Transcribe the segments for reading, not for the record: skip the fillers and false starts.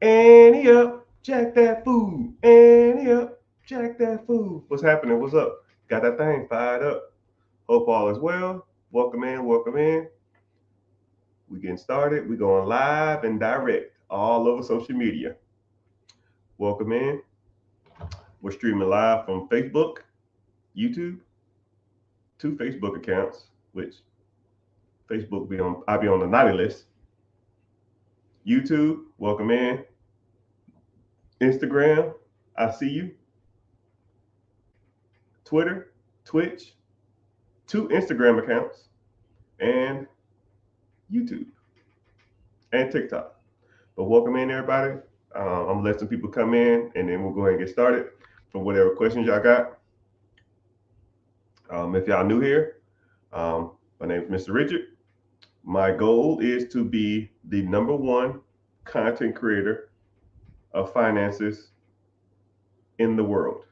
Ante up, jack that food. Ante up, jack that food. What's happening? What's up? Got that thing fired up. Hope all is well. Welcome in, welcome in. We getting started. We going live and direct all over social media. Welcome in. We're streaming live from Facebook, YouTube, two Facebook accounts, which Facebook be on. I be on the naughty list. YouTube, welcome in. Instagram, I see you. Twitter, Twitch, two Instagram accounts, and YouTube and TikTok. But welcome in, everybody. I'm gonna let some people come in, and then we'll go ahead and get started for whatever questions y'all got. If y'all new here, my name is Mr. Richard. My goal is to be the number one content creator of finances in the world.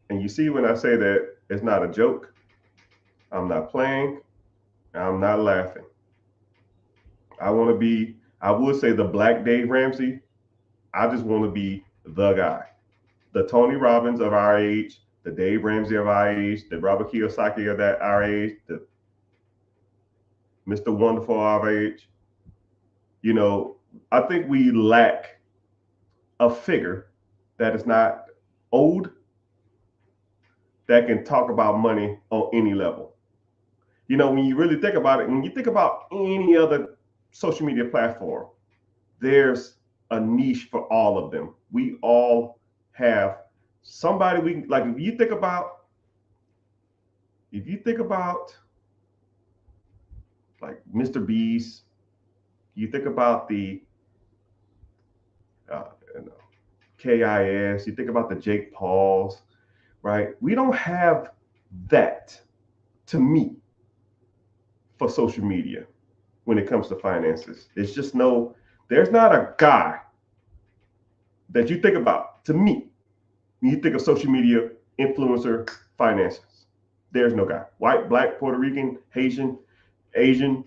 And you see, when I say that, it's not a joke. I'm not playing. I'm not laughing. I want to be, I would say the Black Dave Ramsey. I just want to be the guy. The Tony Robbins of our age, the Dave Ramsey of our age, the Robert Kiyosaki of that our age, the Mr. Wonderful of our age. You know, I think we lack a figure that is not old that can talk about money on any level. You know, when you really think about it, when you think about any other social media platform, there's a niche for all of them. We all have somebody we like. If you think about like Mr. Beast, you think about the uh, you know, KIS, you think about the Jake Pauls, right? We don't have that, to me, for social media when it comes to finances. It's just no, there's not a guy that you think about, to me, when you think of social media influencer finances. There's no guy. White, black, Puerto Rican, Haitian, Asian,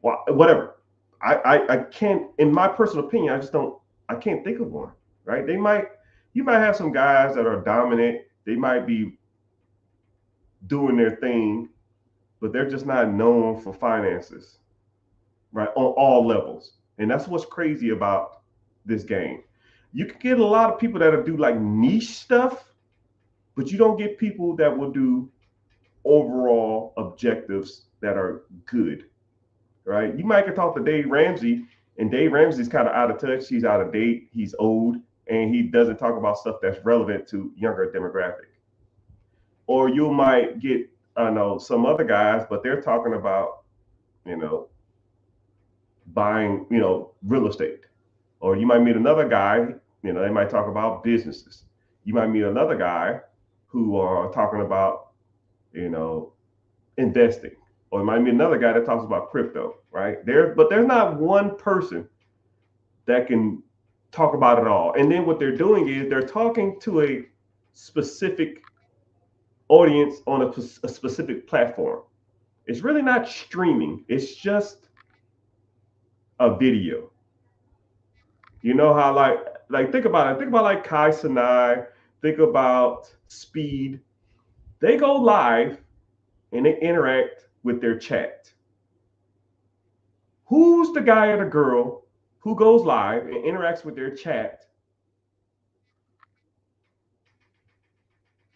whatever. I can't, in my personal opinion, I can't think of one, right? You might have some guys that are dominant. They might be doing their thing, but they're just not known for finances, right? On all levels. And that's what's crazy about this game. You can get a lot of people that'll do like niche stuff, but you don't get people that will do overall objectives that are good, right? You might can talk to Dave Ramsey, and Dave Ramsey's kind of out of touch. He's out of date. He's old, and he doesn't talk about stuff that's relevant to younger demographic. Or you might get, I know, some other guys, but they're talking about, you know, buying, real estate. Or you might meet another guy, they might talk about businesses. You might meet another guy who are talking about, you know, investing. Or it might be another guy that talks about crypto, right? But there's not one person that can talk about it all. And then what they're doing is they're talking to a specific audience on a specific platform. It's really not streaming. It's just a video. You know how like think about it. Think about like Kai Sinai. Think about Speed. They go live and they interact with their chat. Who's the guy or the girl who goes live and interacts with their chat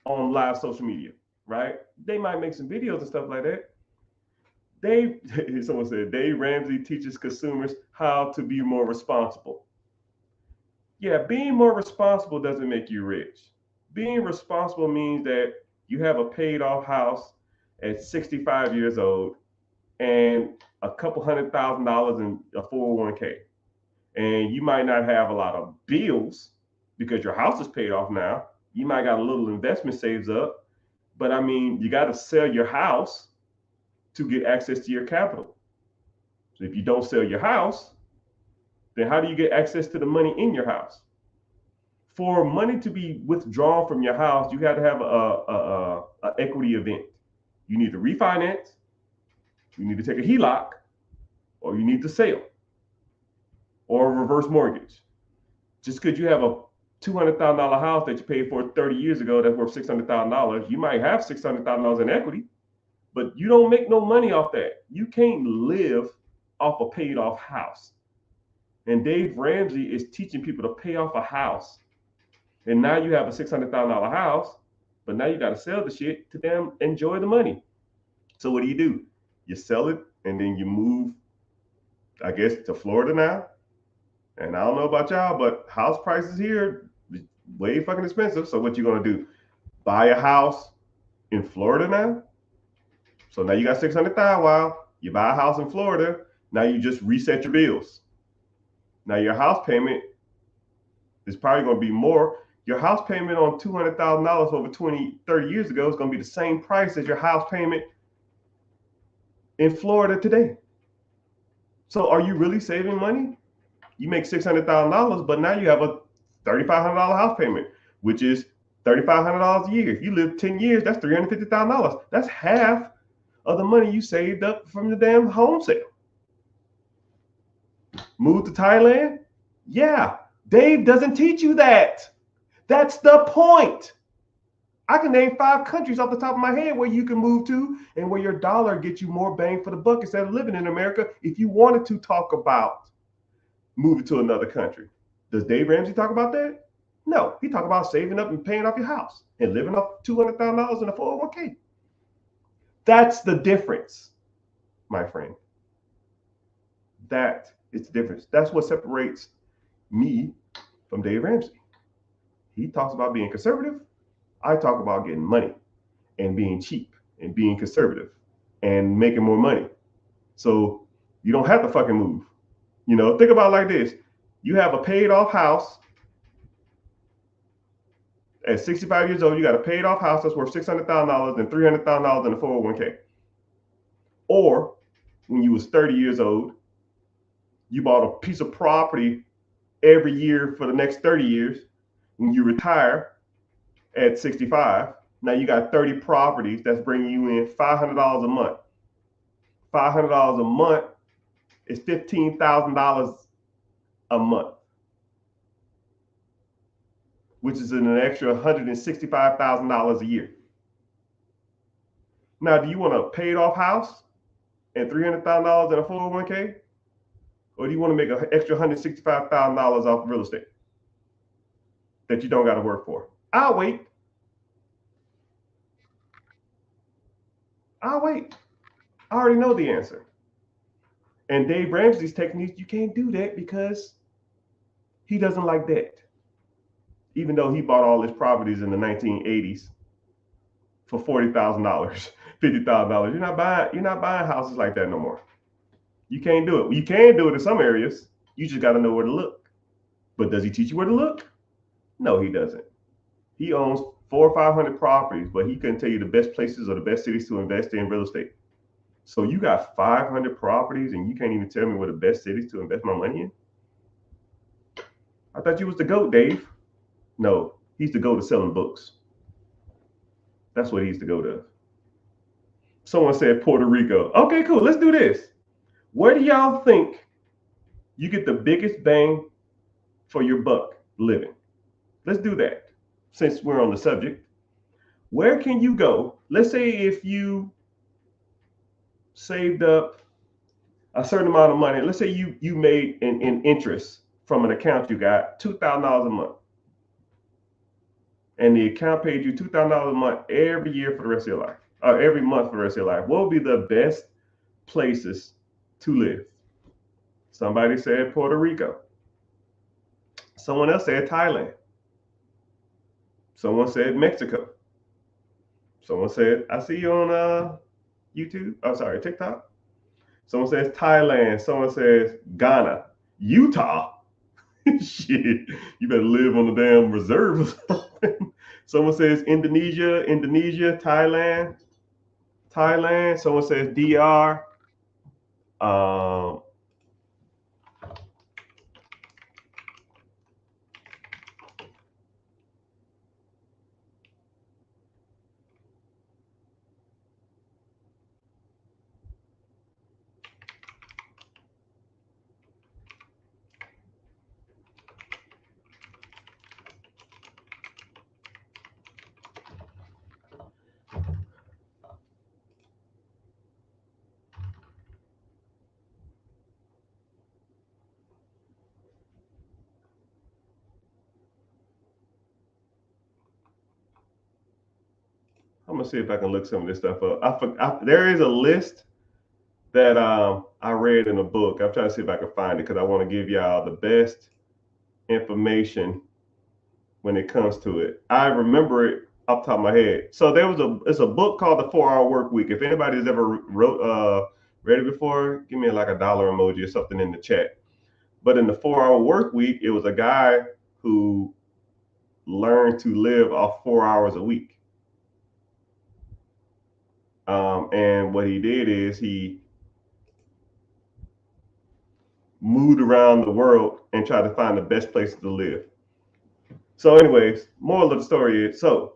on live social media, right? They might make some videos and stuff like that. Someone said Dave Ramsey teaches consumers how to be more responsible. Yeah, being more responsible doesn't make you rich. Being responsible means that you have a paid off house at 65 years old and a couple $100,000 in a 401k. And you might not have a lot of bills because your house is paid off now. You might got a little investment saves up, but I mean, you got to sell your house to get access to your capital. So if you don't sell your house, then how do you get access to the money in your house? For money to be withdrawn from your house, you have to have a equity event. You need to refinance, you need to take a HELOC, or you need to sell. or a reverse mortgage. Just because you have a $200,000 house that you paid for 30 years ago that's worth $600,000, you might have $600,000 in equity, but you don't make no money off that. You can't live off a paid off house. And Dave Ramsey is teaching people to pay off a house. And now you have a $600,000 house, but now you got to sell the shit to them, enjoy the money. So what do? You sell it and then you move, I guess, to Florida now. And I don't know about y'all, but house prices here way fucking expensive. So what you gonna do? Buy a house in Florida now? So now you got 600,000. Wow, you buy a house in Florida. Now you just reset your bills. Now your house payment is probably gonna be more. Your house payment on $200,000 over 20, 30 years ago is gonna be the same price as your house payment in Florida today. So are you really saving money? You make $600,000, but now you have a $3,500 house payment, which is $3,500 a year. If you live 10 years, that's $350,000. That's half of the money you saved up from the damn home sale. Move to Thailand? Yeah, Dave doesn't teach you that. That's the point. I can name 5 countries off the top of my head where you can move to and where your dollar gets you more bang for the buck instead of living in America if you wanted to talk about moving to another country. Does Dave Ramsey talk about that? No, he talk about saving up and paying off your house and living off $200,000 in a 401k. That's the difference, my friend. That is the difference. That's what separates me from Dave Ramsey. He talks about being conservative. I talk about getting money and being cheap and being conservative and making more money. So you don't have to fucking move. You know, think about it like this. You have a paid off house. At 65 years old, you got a paid off house that's worth $600,000 and $300,000 in a 401k. Or when you was 30 years old, you bought a piece of property every year for the next 30 years. When you retire at 65, now you got 30 properties that's bringing you in $500 a month. $500 a month is $15,000 a month, which is an extra $165,000 a year. Now, do you want a paid off house and $300,000 in a 401k? Or do you want to make an extra $165,000 off real estate that you don't got to work for? I'll wait. I already know the answer. And Dave Ramsey's techniques, you can't do that because he doesn't like that. Even though he bought all his properties in the 1980s for $40,000, $50,000, you're not buying houses like that no more. You can't do it. You can do it in some areas. You just got to know where to look. But does he teach you where to look? No, he doesn't. He owns 400 or 500 properties, but he couldn't tell you the best places or the best cities to invest in real estate. So you got 500 properties and you can't even tell me where the best cities to invest my money in? I thought you was the GOAT, Dave. No, he's the GOAT of selling books. That's what he's the GOAT of. Someone said Puerto Rico. Okay, cool. Let's do this. Where do y'all think you get the biggest bang for your buck living? Let's do that since we're on the subject. Where can you go? Let's say if you saved up a certain amount of money. Let's say you made in interest from an account you got $2,000 a month. And the account paid you $2,000 a month every year for the rest of your life, or every month for the rest of your life. What would be the best places to live? Somebody said Puerto Rico. Someone else said Thailand. Someone said Mexico. Someone said, I see you on YouTube. Oh, sorry, TikTok. Someone says Thailand. Someone says Ghana. Utah. Shit, you better live on the damn reserves. Someone says Indonesia, Thailand. Someone says DR. I'm gonna see if I can look some of this stuff up. There is a list that I read in a book. I'm trying to see if I can find it because I want to give y'all the best information when it comes to it. I remember it off the top of my head. So it's a book called The 4 Hour Work Week. If anybody's ever read it before, give me like a dollar emoji or something in the chat. But in the 4 Hour Work Week, it was a guy who learned to live off 4 hours a week. And what he did is he moved around the world and tried to find the best place to live. So, anyways, moral of the story is someone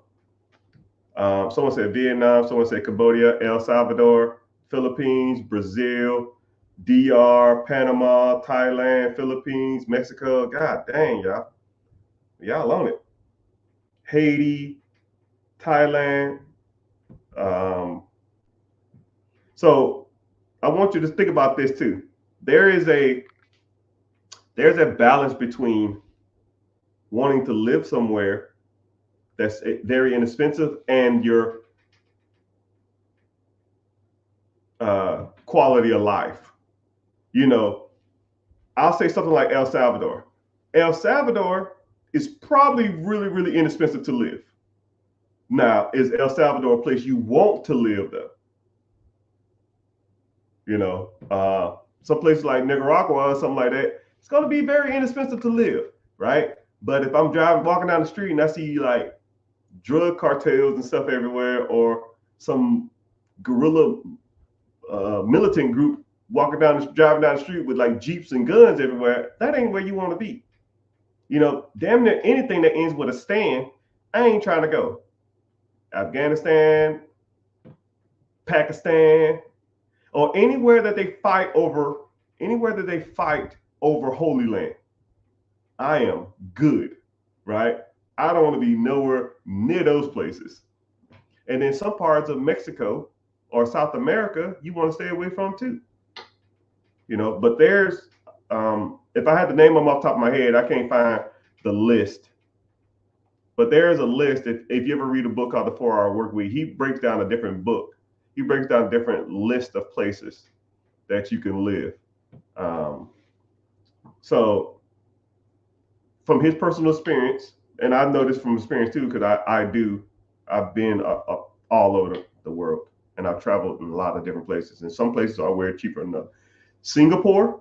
said Vietnam, someone said Cambodia, El Salvador, Philippines, Brazil, DR, Panama, Thailand, Philippines, Mexico. God dang, y'all on it. Haiti, Thailand. So I want you to think about this too. There's a balance between wanting to live somewhere that's very inexpensive and your quality of life. You know, I'll say something like El Salvador. El Salvador is probably really, really inexpensive to live. Now, is El Salvador a place you want to live though? You know, some places like Nicaragua or something like that, it's going to be very inexpensive to live, right? But if I'm walking down the street and I see like drug cartels and stuff everywhere, or some guerrilla militant group driving down the street with like jeeps and guns everywhere, that ain't where you want to be. You know, damn near anything that ends with a stand, I ain't trying to go. Afghanistan, Pakistan, or anywhere that they fight over Holy Land, I am good, right? I don't want to be nowhere near those places. And then some parts of Mexico or South America, you want to stay away from too. You know, but there's, if I had to name them off the top of my head, I can't find the list. But there is a list. If you ever read a book called The 4 Hour Work Week, he breaks down a different book. He breaks down a different list of places that you can live. So from his personal experience, and I know this from experience too, because I've been all over the world, and I've traveled in a lot of different places, and some places are way cheaper than others. Singapore,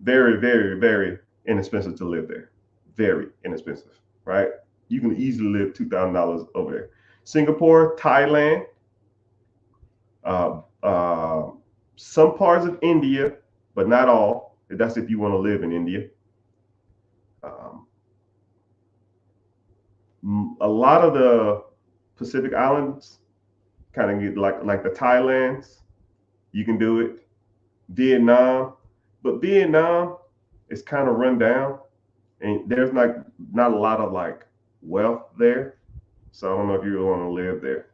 very, very, very inexpensive to live there. Very inexpensive, right? You can easily live $2,000 over there. Singapore, Thailand, some parts of India, but not all. That's if you want to live in India. A lot of the Pacific Islands, kind of get like the Thailands, you can do it. Vietnam, but Vietnam is kind of run down, and there's not a lot of like wealth there. So I don't know if you want to live there.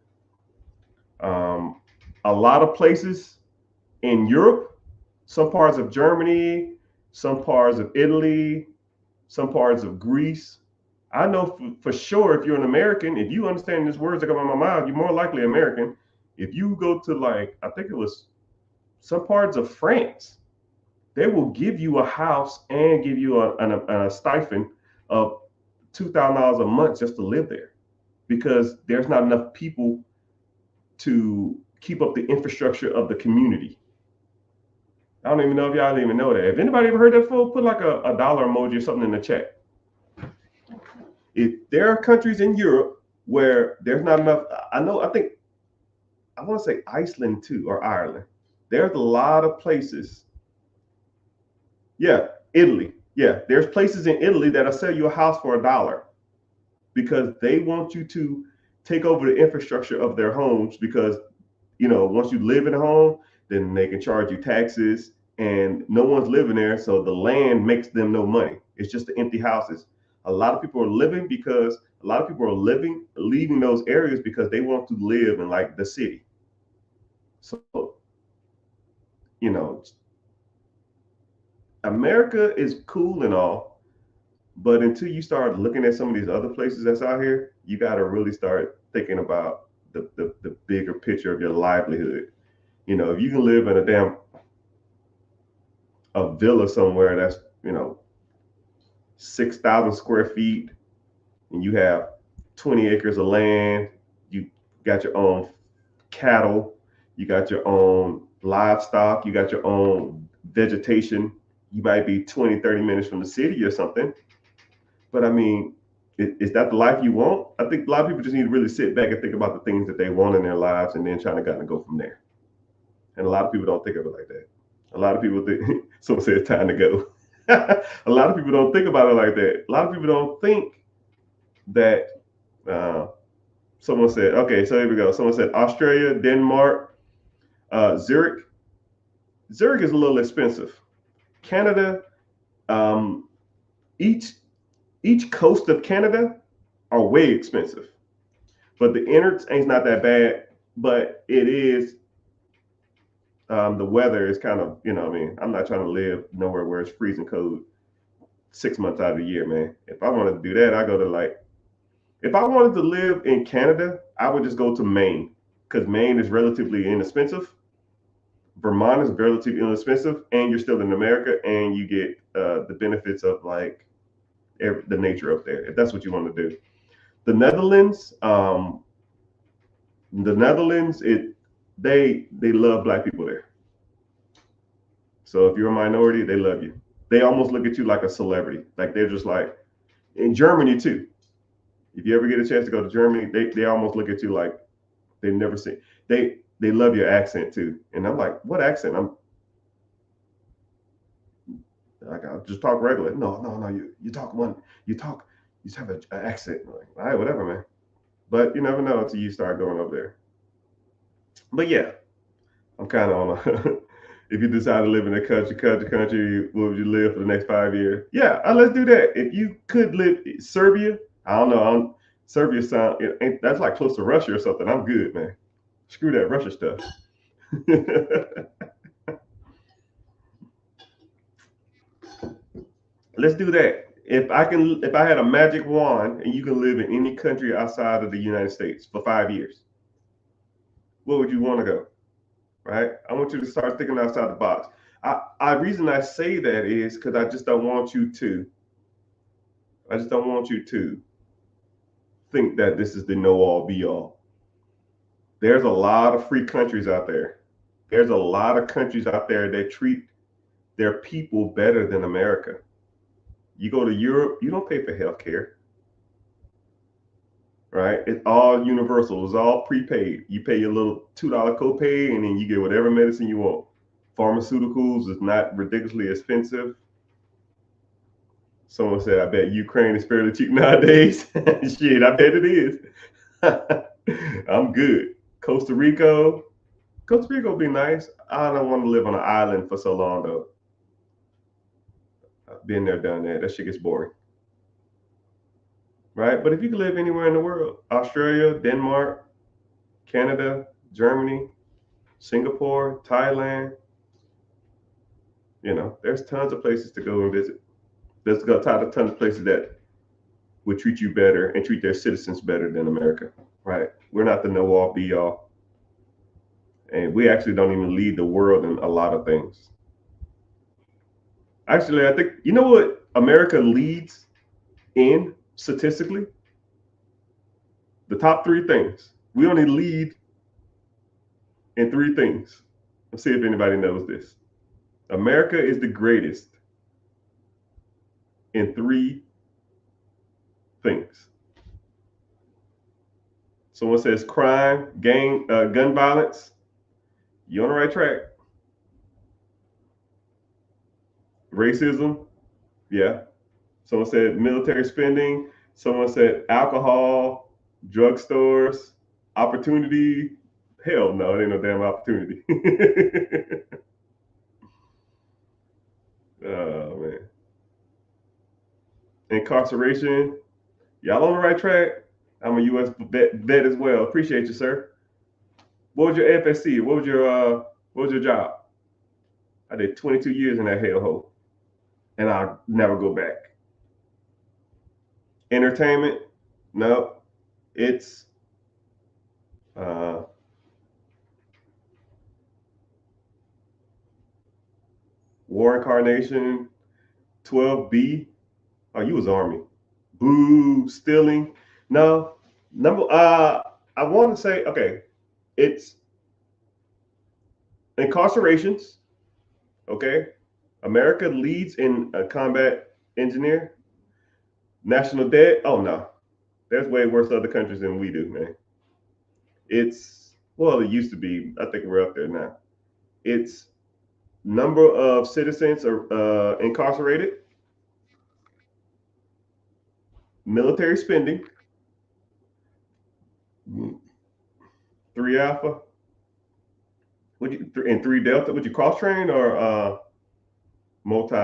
A lot of places in Europe, some parts of Germany, some parts of Italy, some parts of Greece. I know for sure if you're an American, if you understand these words that come out of my mouth, you're more likely American. If you go to like, I think it was some parts of France, they will give you a house and give you a stipend of $2,000 a month just to live there, because there's not enough people to keep up the infrastructure of the community. I don't even know if y'all even know that. If anybody ever heard that before, put like a dollar emoji or something in the chat. If there are countries in Europe where there's not enough, I want to say Iceland too, or Ireland. There's a lot of places. Yeah, Italy. Yeah, there's places in Italy that'll sell you a house for $1 because they want you to take over the infrastructure of their homes, because, you know, once you live in a home, then they can charge you taxes, and no one's living there, so the land makes them no money. It's just the empty houses. A lot of people are leaving those areas because they want to live in like the city. So, you know, America is cool and all, but until you start looking at some of these other places that's out here, you got to really start thinking about the bigger picture of your livelihood. You know, if you can live in a villa somewhere that's, 6,000 square feet, and you have 20 acres of land, you got your own cattle, you got your own livestock, you got your own vegetation. You might be 20, 30 minutes from the city or something. But I mean, is that the life you want? I think a lot of people just need to really sit back and think about the things that they want in their lives and then trying to kind of go from there. And a lot of people don't think of it like that. A lot of people think, someone said it's time to go. A lot of people don't think about it like that. A lot of people don't think that, someone said, okay, so here we go. Someone said Australia, Denmark, Zurich. Zurich is a little expensive. Canada, um, each coast of Canada are way expensive, but the innards ain't not that bad. But it is, the weather is kind of, I mean, I'm not trying to live nowhere where it's freezing cold 6 months out of the year, man. If I wanted to do that, I go to like, if I wanted to live in Canada, I would just go to Maine, because Maine is relatively inexpensive. Vermont is relatively inexpensive, and you're still in America, and you get the benefits of like the nature up there, if that's what you want to do. The Netherlands, they love black people there. So if you're a minority, they love you. They almost look at you like a celebrity. Like they're just like, in Germany too. If you ever get a chance to go to Germany, they almost look at you like they've never seen. They love your accent too. And I'm like, what accent? I'm like, I just talk regular. No. You talk one. You just have an accent. I'm like, all right, whatever, man. But you never know until you start going up there. But yeah, I'm kind of on a. If you decide to live in a country, where would you live for the next 5 years? Yeah, let's do that. If you could live Serbia, I don't know. Serbia sound that's like close to Russia or something. I'm good, man. Screw that Russia stuff. Let's do that. If I had a magic wand and you can live in any country outside of the United States for 5 years, where would you want to go? Right? I want you to start thinking outside the box. Reason I say that is because I just don't want you to. I just don't want you to think that this is the know all be all. There's a lot of free countries out there. There's a lot of countries out there that treat their people better than America. You go to Europe, you don't pay for health care, right? It's all universal. It's all prepaid. You pay your little $2 copay, and then you get whatever medicine you want. Pharmaceuticals is not ridiculously expensive. Someone said, I bet Ukraine is fairly cheap nowadays. Shit, I bet it is. I'm good. Costa Rica would be nice. I don't want to live on an island for so long, though. I've been there, done that. That shit gets boring. Right? But if you could live anywhere in the world, Australia, Denmark, Canada, Germany, Singapore, Thailand, there's tons of places to go and visit. There's a ton of places that would treat you better and treat their citizens better than America. Right? We're not the know all be all. And we actually don't even lead the world in a lot of things. Actually, I think, you know what America leads in statistically? The top three things. We only lead in three things. Let's see if anybody knows this. America is the greatest in three things. Someone says crime, gun violence. You're on the right track. Racism, yeah. Someone said military spending. Someone said alcohol, drugstores, opportunity. Hell no, it ain't no damn opportunity. Oh man. Incarceration. Y'all on the right track. I'm a U.S. vet as well. Appreciate you, sir. What was your FSC? What was your job? I did 22 years in that hellhole, and I'll never go back. Entertainment, no, it's Uh, War Incarnation, 12B. Oh, you was Army. Boo, stealing. No, number. I want to say okay. It's incarcerations. Okay, America leads in a combat engineer. National debt. Oh no, there's way worse other countries than we do, man. It's well, it used to be. I think we're up there now. It's number of citizens are incarcerated, military spending, three alpha, would you and three delta? Would you cross train or multi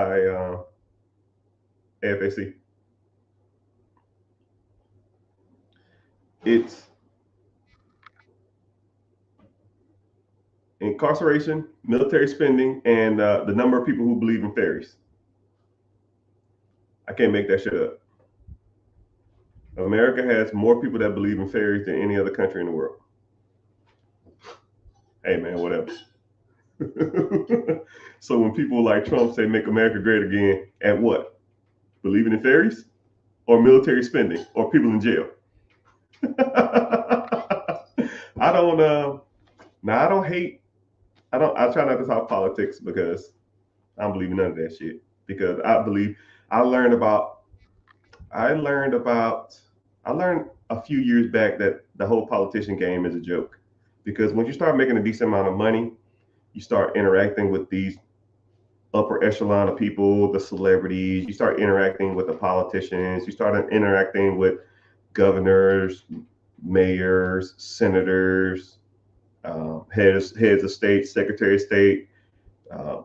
AFAC? It's incarceration, military spending, and the number of people who believe in fairies. I can't make that shit up. America has more people that believe in fairies than any other country in the world. Hey man, whatever. So when people like Trump say "Make America Great Again," at what? Believing in fairies, or military spending, or people in jail? I don't. Now I don't hate. I don't. I try not to talk politics because I don't believe in none of that shit. Because I believe I learned about. I learned about. I learned a few years back that the whole politician game is a joke. Because when you start making a decent amount of money, you start interacting with these upper echelon of people, the celebrities. You start interacting with the politicians. You start interacting with governors, mayors, senators, heads of state, secretary of state, uh,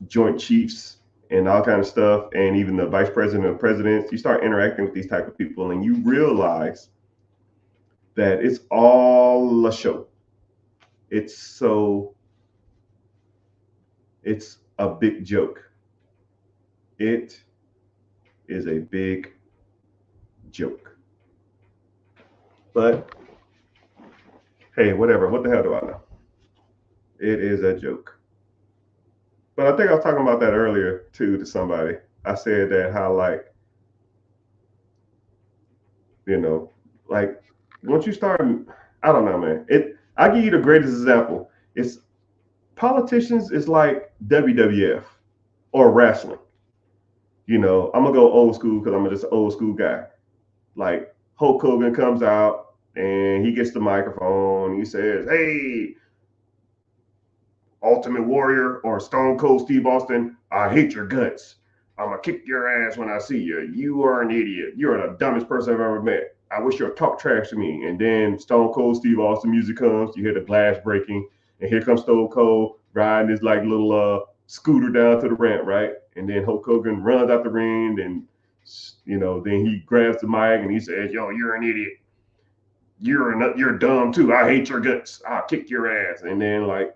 joint chiefs, and all kind of stuff, and even the vice president and presidents. You start interacting with these type of people, and you realize that it's all a show. It's so it's a big joke. It is a big joke. But hey, whatever. What the hell do I know? It is a joke. But I think I was talking about that earlier too to somebody. I said that how like you know like once you start, I don't know, man. I give you the greatest example. It's politicians is like WWF or wrestling. I'm gonna go old school because I'm just an old school guy. Like Hulk Hogan comes out and he gets the microphone. He says, "Hey, Ultimate Warrior or Stone Cold Steve Austin, I hate your guts. I'm gonna kick your ass when I see you. You are an idiot. You're the dumbest person I've ever met. I wish you'd talk trash to me." And then Stone Cold Steve Austin music comes. You hear the glass breaking, and here comes Stone Cold riding his like little scooter down to the ramp, right? And then Hulk Hogan runs out the ring, and then he grabs the mic and he says, "Yo, you're an idiot. You're dumb too. I hate your guts. I'll kick your ass." And then like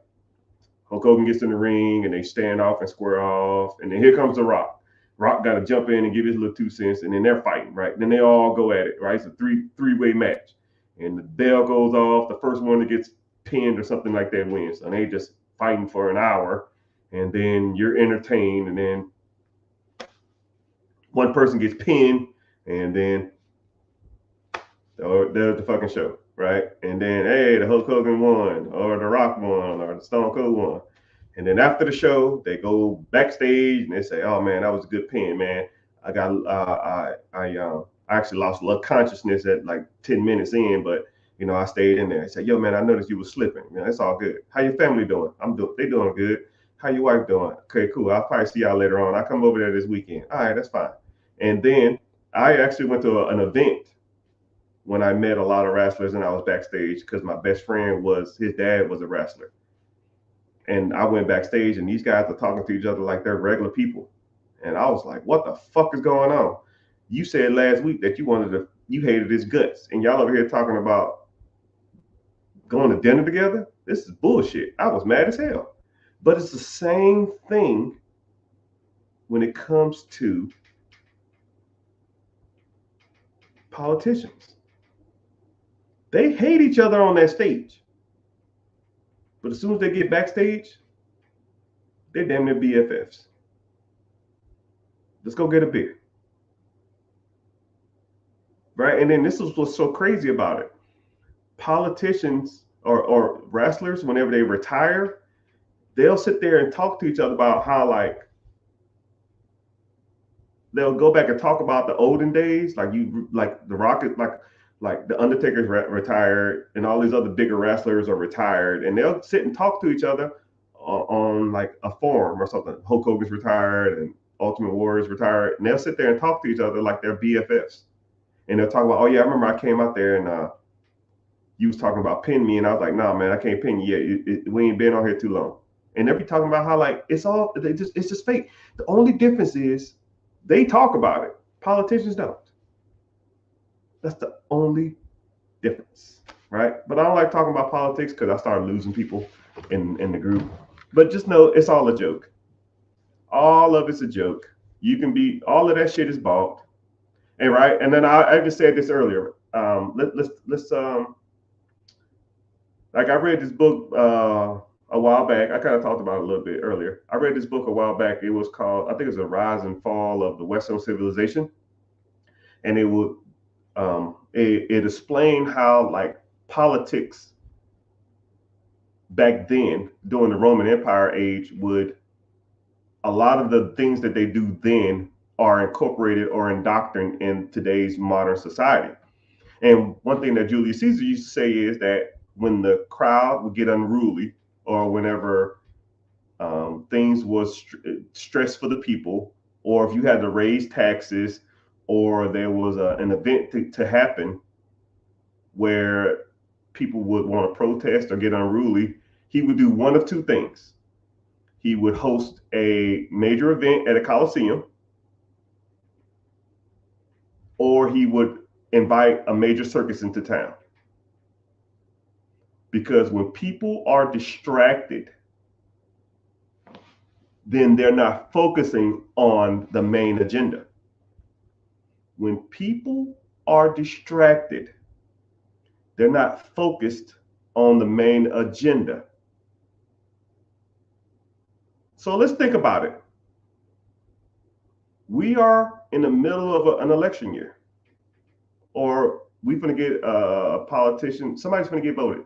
Hulk Hogan gets in the ring and they stand off and square off. And then here comes The Rock. Rock got to jump in and give his little 2 cents, and then they're fighting, right? Then they all go at it, right? It's a three-way match, and the bell goes off. The first one that gets pinned or something like that wins. And they just fighting for an hour, and then you're entertained, and then one person gets pinned, and then there's the fucking show, right? And then hey, the Hulk Hogan won, or the Rock won, or the Stone Cold won. And then after the show, they go backstage and they say, "Oh man, that was a good pin, man. I got I actually lost a little consciousness at like 10 minutes in, but I stayed in there." I said, "Yo man, I noticed you was slipping. It's all good. How your family doing?" They doing good. How your wife doing? Okay, cool. I'll probably see y'all later on. I come over there this weekend. All right, that's fine. And then I actually went to an event when I met a lot of wrestlers and I was backstage because my best friend was his dad was a wrestler. And I went backstage and these guys are talking to each other like they're regular people. And I was like, what the fuck is going on? You said last week that you hated his guts. And y'all over here talking about going to dinner together? This is bullshit. I was mad as hell. But it's the same thing when it comes to politicians. They hate each other on that stage. But as soon as they get backstage, they're damn near BFFs. Let's go get a beer. Right? And then this is what's so crazy about it. Politicians or wrestlers, whenever they retire, they'll sit there and talk to each other about how, like, they'll go back and talk about the olden days, like the Rock is like the Undertaker's retired, and all these other bigger wrestlers are retired, and they'll sit and talk to each other on like a forum or something. Hulk Hogan's retired, and Ultimate Warrior's retired, and they'll sit there and talk to each other like they're BFFs, and they'll talk about, oh yeah, I remember I came out there and you was talking about pin me, and I was like, nah, man, I can't pin you yet. We ain't been on here too long, and they'll be talking about how, like, it's just fake. The only difference is they talk about it. Politicians don't. That's the only difference, right? But I don't like talking about politics because I started losing people in the group. But just know it's all a joke. All of it's a joke. You can be, all of that shit is bought, and right. And then I just said this earlier. Let's like, I read this book a while back. I kind of talked about it a little bit earlier. I read this book a while back. It was called, I think it was A Rise and Fall of the Western Civilization, and it explained how, like, politics back then during the Roman Empire age would, a lot of the things that they do then are incorporated or indoctrinated in today's modern society. And one thing that Julius Caesar used to say is that when the crowd would get unruly, or whenever things was stress for the people, or if you had to raise taxes, or there was an event to happen where people would want to protest or get unruly, he would do one of two things. He would host a major event at a coliseum, or he would invite a major circus into town. Because when people are distracted, then they're not focusing on the main agenda. When people are distracted, they're not focused on the main agenda. So let's think about it. We are in the middle of an election year, or we're going to get a politician, somebody's going to get voted.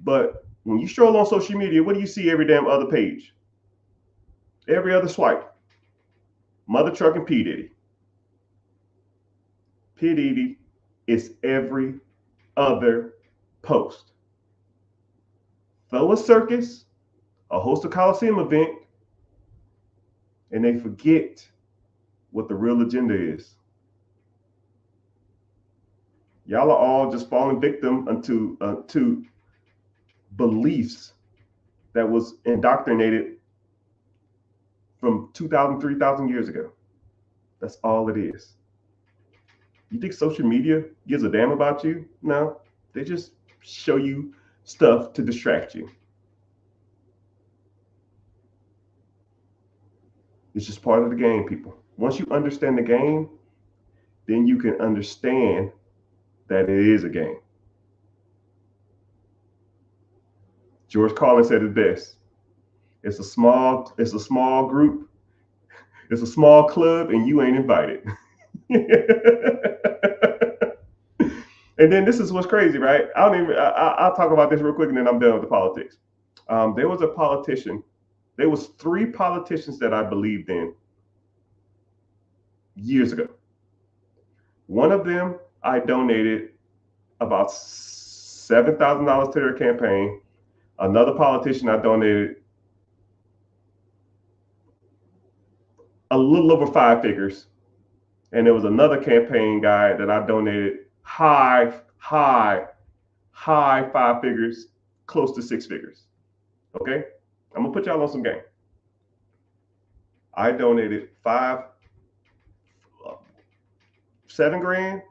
But when you stroll on social media, what do you see every damn other page? Every other swipe? Mother Truck and P. Diddy. P. Diddy is every other post. Throw a circus, a host a Coliseum event, and they forget what the real agenda is. Y'all are all just falling victim to beliefs that was indoctrinated from 2,000, 3,000 years ago. That's all it is. You think social media gives a damn about you? No, they just show you stuff to distract you. It's just part of the game, people. Once you understand the game, then you can understand that it is a game. George Carlin said it best. It's a small group, it's a small club, and you ain't invited. And then this is what's crazy, right? I'll talk about this real quick, and then I'm done with the politics. There was a politician. There was 3 politicians that I believed in years ago. One of them, I donated about $7,000 to their campaign. Another politician, I donated a little over 5 figures. And there was another campaign guy that I donated high 5 figures, close to 6 figures. Okay? I'm gonna put y'all on some game. I donated 7 grand,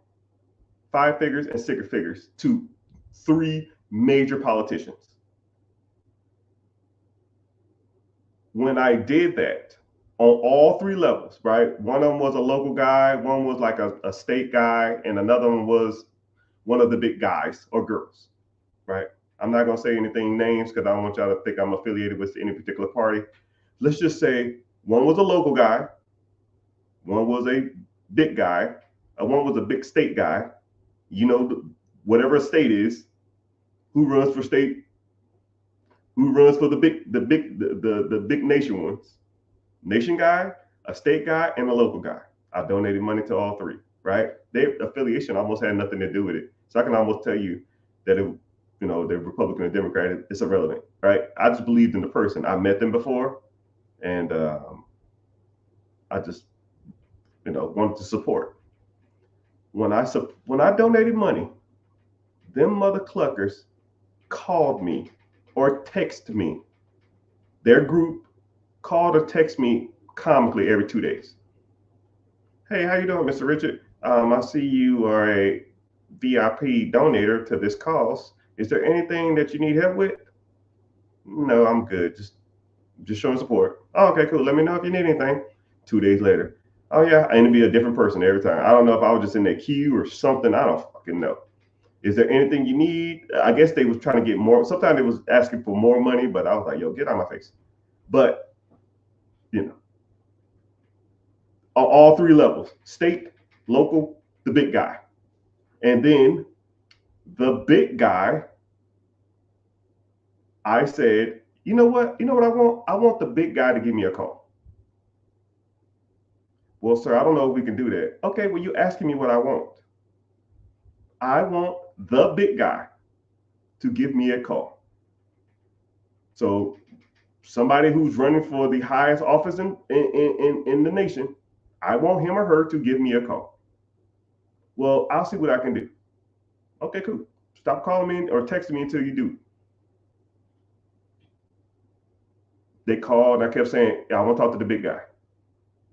5 figures, and 6 figures to 3 major politicians. When I did that on all 3 levels, right? One of them was a local guy, one was like a state guy, and another one was one of the big guys or girls, right? I'm not gonna say anything names because I don't want y'all to think I'm affiliated with any particular party. Let's just say one was a local guy, one was a big guy, one was a big state guy. You know, whatever a state is, who runs for state, who runs for the big nation ones. Nation guy, a state guy, and a local guy. I donated money to all three, right? Their affiliation almost had nothing to do with it. So I can almost tell you that it, you know, they're Republican or Democrat, it's irrelevant, right? I just believed in the person. I met them before, and I just, you know, wanted to support. When I donated money, them mother cluckers called me or texted me. Their group called or text me comically every 2 days. Hey, how you doing, Mr. Richard? I see you are a VIP donator to this cause. Is there anything that you need help with? No, I'm good. Just showing support. Oh, okay, cool. Let me know if you need anything. 2 days later. Oh yeah, and it'd be a different person every time. I don't know if I was just in that queue or something. I don't fucking know. Is there anything you need? I guess they was trying to get more. Sometimes they was asking for more money, but I was like, yo, get out of my face. But you know, on all three levels: state, local, the big guy, and then the big guy. I said, you know what? You know what I want? I want the big guy to give me a call. Well, sir, I don't know if we can do that. Okay, well, you asking me what I want. I want the big guy to give me a call. So somebody who's running for the highest office in the nation, I want him or her to give me a call. Well, I'll see what I can do. Okay, cool. Stop calling me or texting me until you do. They called and I kept saying, I want to talk to the big guy.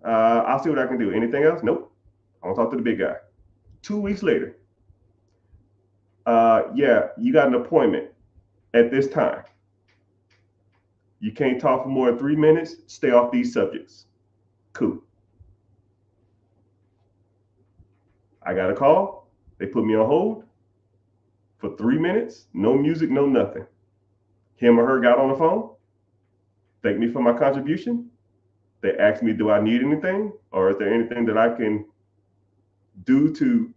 I'll see what I can do. Anything else? Nope. I want to talk to the big guy. 2 weeks later, yeah, you got an appointment at this time. You can't talk for more than 3 minutes. Stay off these subjects. Cool. I got a call. They put me on hold for 3 minutes. No music, no nothing. Him or her got on the phone, thanked me for my contribution. They asked me, do I need anything? Or is there anything that I can do to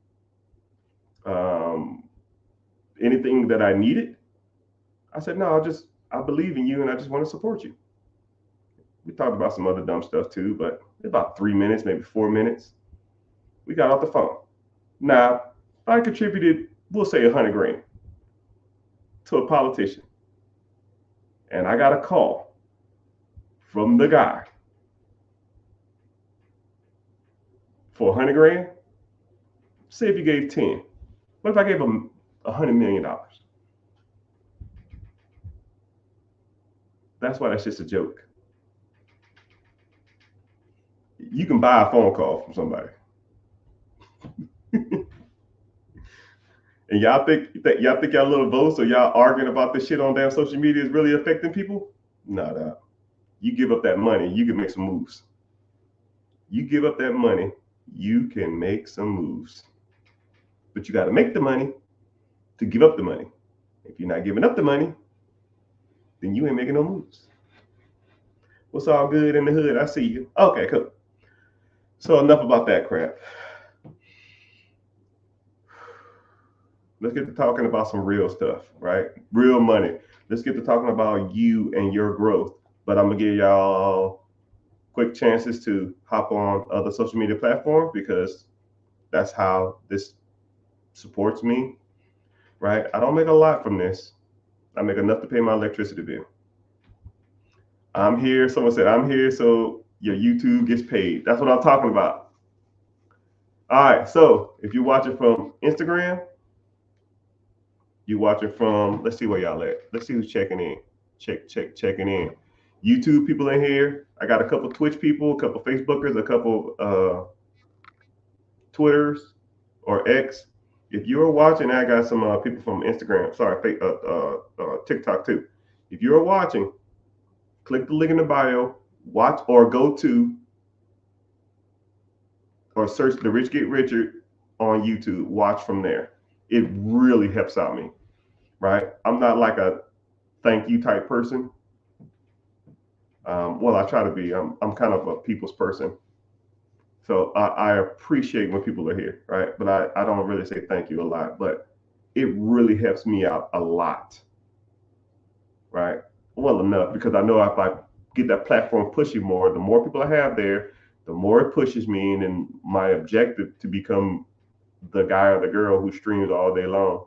anything that I needed? I said, no, I believe in you and I just want to support you. We talked about some other dumb stuff too, but about 3 minutes, maybe 4 minutes. We got off the phone. Now, I contributed, we'll say $100,000 to a politician. And I got a call from the guy for $100,000. Say if you gave 10. What if I gave him $100 million? That's why that's just a joke. You can buy a phone call from somebody. And y'all think y'all little votes or y'all arguing about this shit on damn social media is really affecting people? No. You give up that money, you can make some moves. You give up that money, you can make some moves. But you got to make the money to give up the money. If you're not giving up the money, then you ain't making no moves. What's all good in the hood? I see you. Okay, cool. So enough about that crap. Let's get to talking about some real stuff, right? Real money. Let's get to talking about you and your growth. But I'm gonna give y'all quick chances to hop on other social media platforms because that's how this supports me, right? I don't make a lot from this. I make enough to pay my electricity bill. I'm here. Someone said, I'm here so your YouTube gets paid. That's what I'm talking about. All right. So if you're watching from Instagram, you're watching from, let's see where y'all at. Let's see who's checking in. Checking in. YouTube people in here. I got a couple Twitch people, a couple Facebookers, a couple Twitters or X. If you're watching, I got some people from Instagram. Sorry, TikTok too. If you're watching, click the link in the bio. Watch or go to or search The Rich Get Richard on YouTube. Watch from there. it really helps out me, right? I'm not like a thank you type person. Well, I try to be. I'm kind of a people's person. So I appreciate when people are here, right? But I don't really say thank you a lot, but it really helps me out a lot, right? Well enough because I know if I get that platform pushing more, the more people I have there, the more it pushes me and my objective to become the guy or the girl who streams all day long.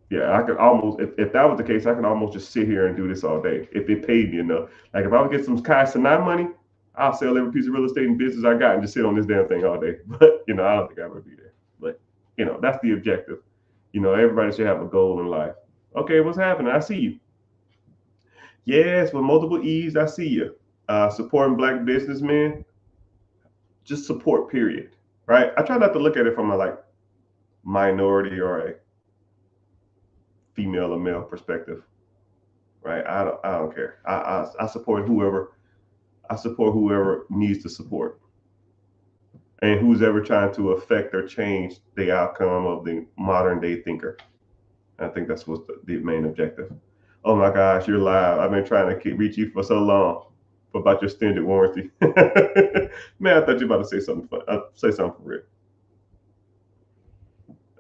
Yeah, I could almost, if that was the case, I could almost just sit here and do this all day if it paid me enough. Like if I would get some Kai Sanai money, I'll sell every piece of real estate and business I got and just sit on this damn thing all day. But I don't think I would be there. But that's the objective. Everybody should have a goal in life. Okay, what's happening? I see you. Yes, with multiple E's, I see you. Supporting black businessmen, just support, period. Right? I try not to look at it from a like minority or a female or male perspective. Right? I don't care. I support whoever needs to support and who's ever trying to affect or change the outcome of the modern day thinker. I think that's what's the main objective. Oh my gosh, you're live. I've been trying to reach you for so long about your extended warranty. Man, I thought you were about to say something fun. Say something for real.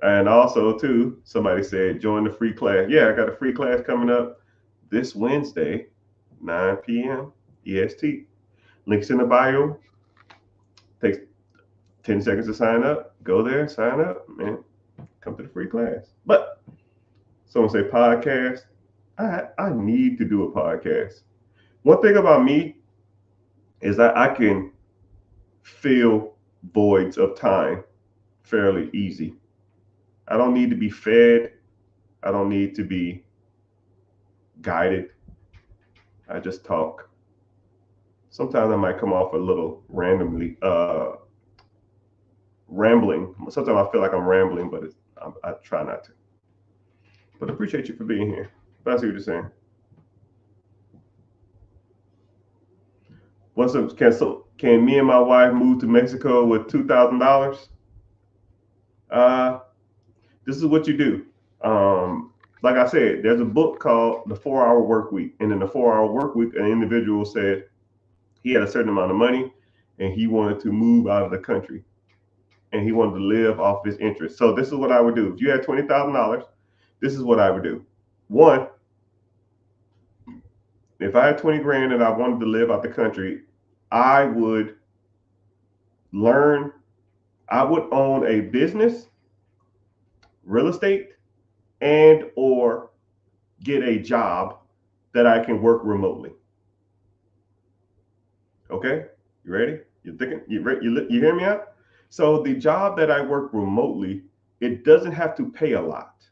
And also, too, somebody said join the free class. Yeah, I got a free class coming up this Wednesday, 9 p.m. EST. Links in the bio. Takes 10 seconds to sign up. Go there, sign up, man. Come to the free class. But someone say podcast. I need to do a podcast. One thing about me is that I can fill voids of time fairly easy. I don't need to be fed. I don't need to be guided. I just talk. Sometimes I might come off a little randomly rambling. Sometimes I feel like I'm rambling, but I try not to. But I appreciate you for being here. But I see what you're saying. What's up? Can me and my wife move to Mexico with $2,000? This is what you do. Like I said, there's a book called The 4 Hour Work Week, and in the 4 Hour Work Week, an individual said he had a certain amount of money, and he wanted to move out of the country, and he wanted to live off his interest. So this is what I would do. If you had $20,000, this is what I would do. One, if I had 20 grand and I wanted to live out the country, I would own a business, real estate, and or get a job that I can work remotely. Okay, you ready? You thinking? You hear me out? So the job that I work remotely, it doesn't have to pay a lot.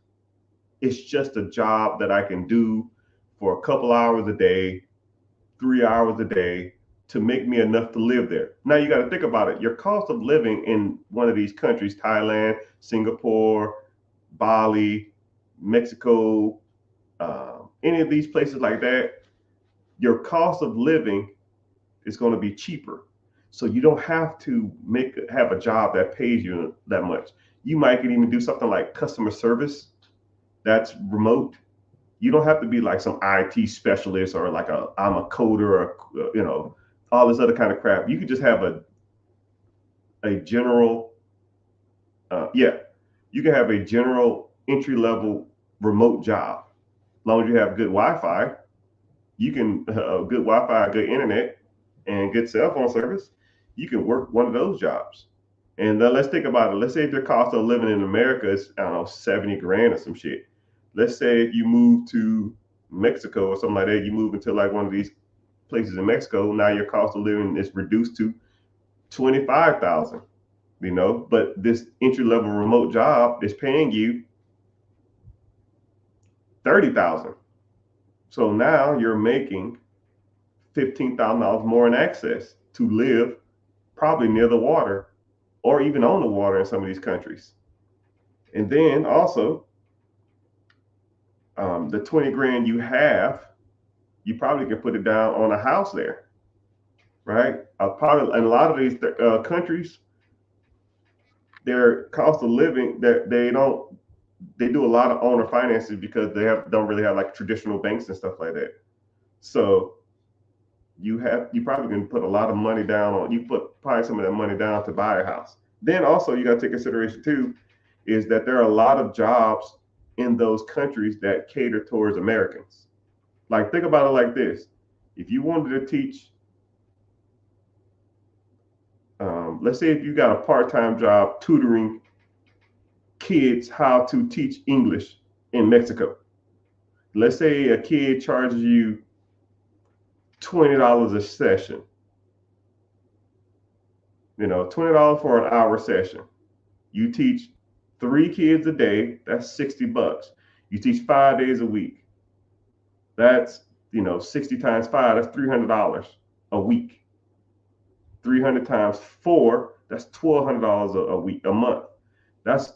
It's just a job that I can do for a couple hours a day, 3 hours a day to make me enough to live there. Now you got to think about it. Your cost of living in one of these countries, Thailand, Singapore, Bali, Mexico, any of these places like that, your cost of living is going to be cheaper. So you don't have to have a job that pays you that much. You might can even do something like customer service that's remote. You don't have to be like some IT specialist or like I'm a coder or all this other kind of crap. You could just have a general you can have a general entry level remote job. As long as you have good Wi-Fi, you can good Wi-Fi, good internet, and good cell phone service. You can work one of those jobs. And then let's think about it. Let's say if your cost of living in America is, I don't know, 70 grand or some shit. Let's say if you move to Mexico or something like that, you move into like one of these places in Mexico, now your cost of living is reduced to 25,000, but this entry level remote job is paying you 30,000. So now you're making $15,000 more in access to live probably near the water or even on the water in some of these countries. And then also, the 20 grand you have, you probably can put it down on a house there, right? Probably in a lot of these countries, their cost of living, that they do a lot of owner finances because don't really have like traditional banks and stuff like that. So you probably can put a lot of money down on, you put probably some of that money down to buy a house. Then also you got to take consideration too is that there are a lot of jobs in those countries that cater towards Americans. Like think about it like this: if you wanted to teach, let's say if you got a part-time job tutoring kids how to teach English in Mexico. Let's say a kid charges you $20 a session. $20 for an hour session. You teach 3 kids a day, that's $60. You teach 5 days a week. That's 60 times 5, that's $300 a week. 300 times 4, that's $1,200 a week, a month. That's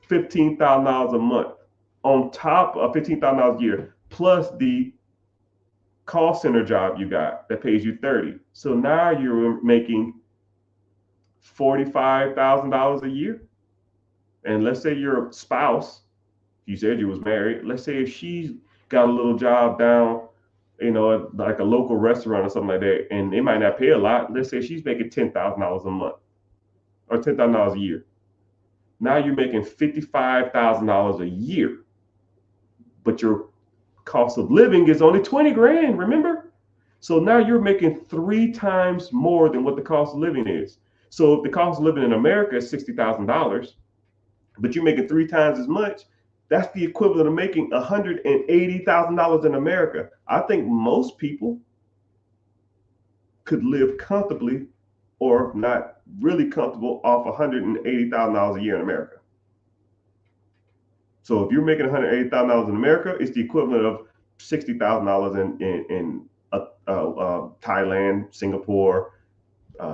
$15,000 a month on top of $15,000 a year, plus the call center job you got that pays you 30. So now you're making $45,000 a year. And let's say your spouse, you said you was married, let's say if she's got a little job down, like a local restaurant or something like that, and they might not pay a lot. Let's say she's making $10,000 a month or $10,000 a year. Now you're making $55,000 a year, but your cost of living is only 20 grand, remember? So now you're making 3 times more than what the cost of living is. So if the cost of living in America is $60,000, but you're making 3 times as much, that's the equivalent of making $180,000 in America. I think most people could live comfortably or not really comfortable off $180,000 a year in America. So if you're making $180,000 in America, it's the equivalent of $60,000 in Thailand, Singapore,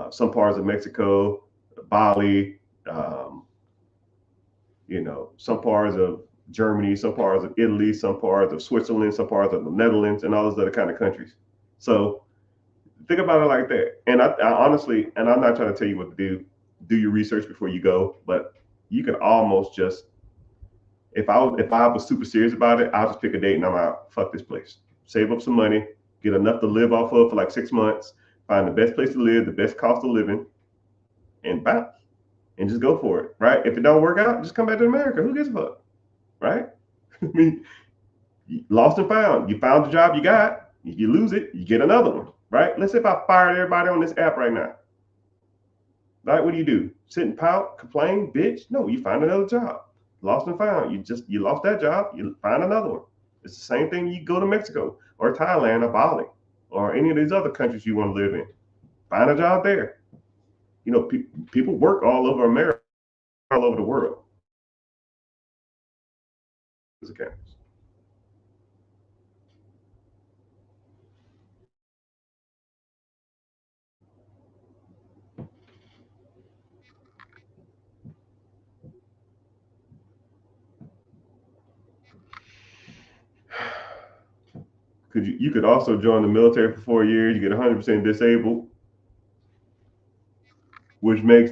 some parts of Mexico, Bali, some parts of Germany, some parts of Italy, some parts of Switzerland, some parts of the Netherlands, and all those other kind of countries. So think about it like that. And I honestly, and I'm not trying to tell you what to do your research before you go, but you can almost just, if I was super serious about it, I'll just pick a date and I'm out. Fuck this place. Save up some money, get enough to live off of for like 6 months, find the best place to live, the best cost of living, and bounce. And just go for it, right? If it don't work out, just come back to America. Who gives a fuck, right? I mean, lost and found. You found the job you got. If you lose it, you get another one, right? Let's say if I fired everybody on this app right now, right? What do? Sit and pout, complain, bitch? No, you find another job. Lost and found. You lost that job, you find another one. It's the same thing. You go to Mexico or Thailand or Bali or any of these other countries you want to live in. Find a job there. People work all over America, all over the world. Because you could also join the military for 4 years. You get 100% disabled, which makes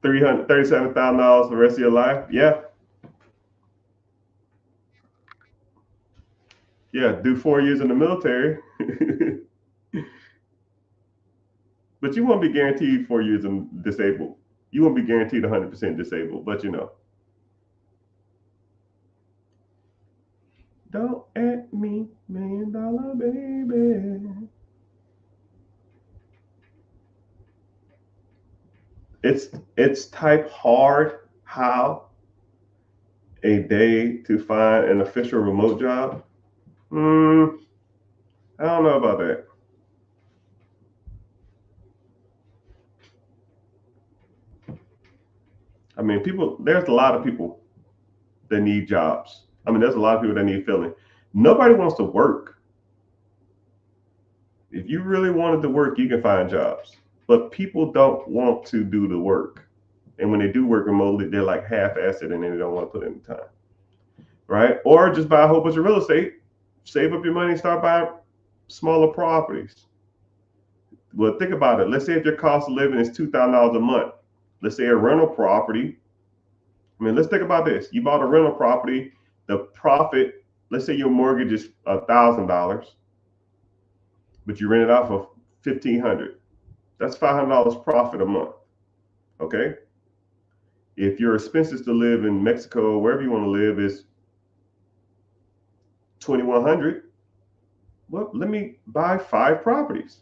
$337,000 for the rest of your life. Yeah, yeah. Do 4 years in the military, but you won't be guaranteed 4 years and disabled. You won't be guaranteed 100% disabled, but don't at me, $1,000,000 baby. It's type hard how a day to find an official remote job. I don't know about that. I mean, there's a lot of people that need jobs. I mean, there's a lot of people that need filling. Nobody wants to work. If you really wanted to work, you can find jobs. But people don't want to do the work. And when they do work remotely, they're like half-assed and they don't want to put in the time. Right? Or just buy a whole bunch of real estate, save up your money, and start buying smaller properties. Well, think about it. Let's say if your cost of living is $2,000 a month. let's say a rental property. I mean, let's think about this. You bought a rental property, the profit, let's say your mortgage is $1,000, but you rent it out for $1,500. That's $500 profit a month. Okay. If your expenses to live in Mexico, wherever you want to live, is 2,100, well, let me buy 5 properties.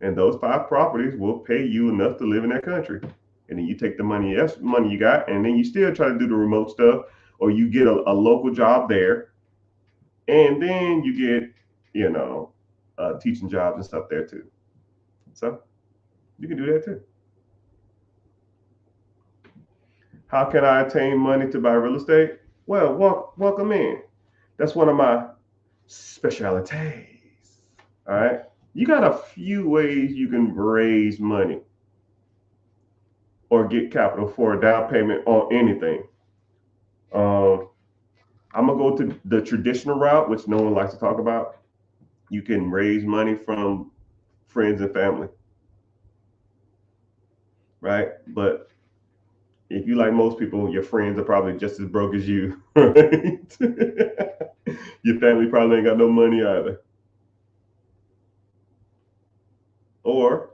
And those 5 properties will pay you enough to live in that country. And then you take the money, that's money you got, and then you still try to do the remote stuff, or you get a local job there, and then you get, teaching jobs and stuff there too. So you can do that too. How can I attain money to buy real estate? Well, welcome in. That's one of my specialties. All right. You got a few ways you can raise money or get capital for a down payment on anything. I'm gonna go to the traditional route, which no one likes to talk about. You can raise money from friends and family, right? But if you like most people, your friends are probably just as broke as you, right? Your family probably ain't got no money either. Or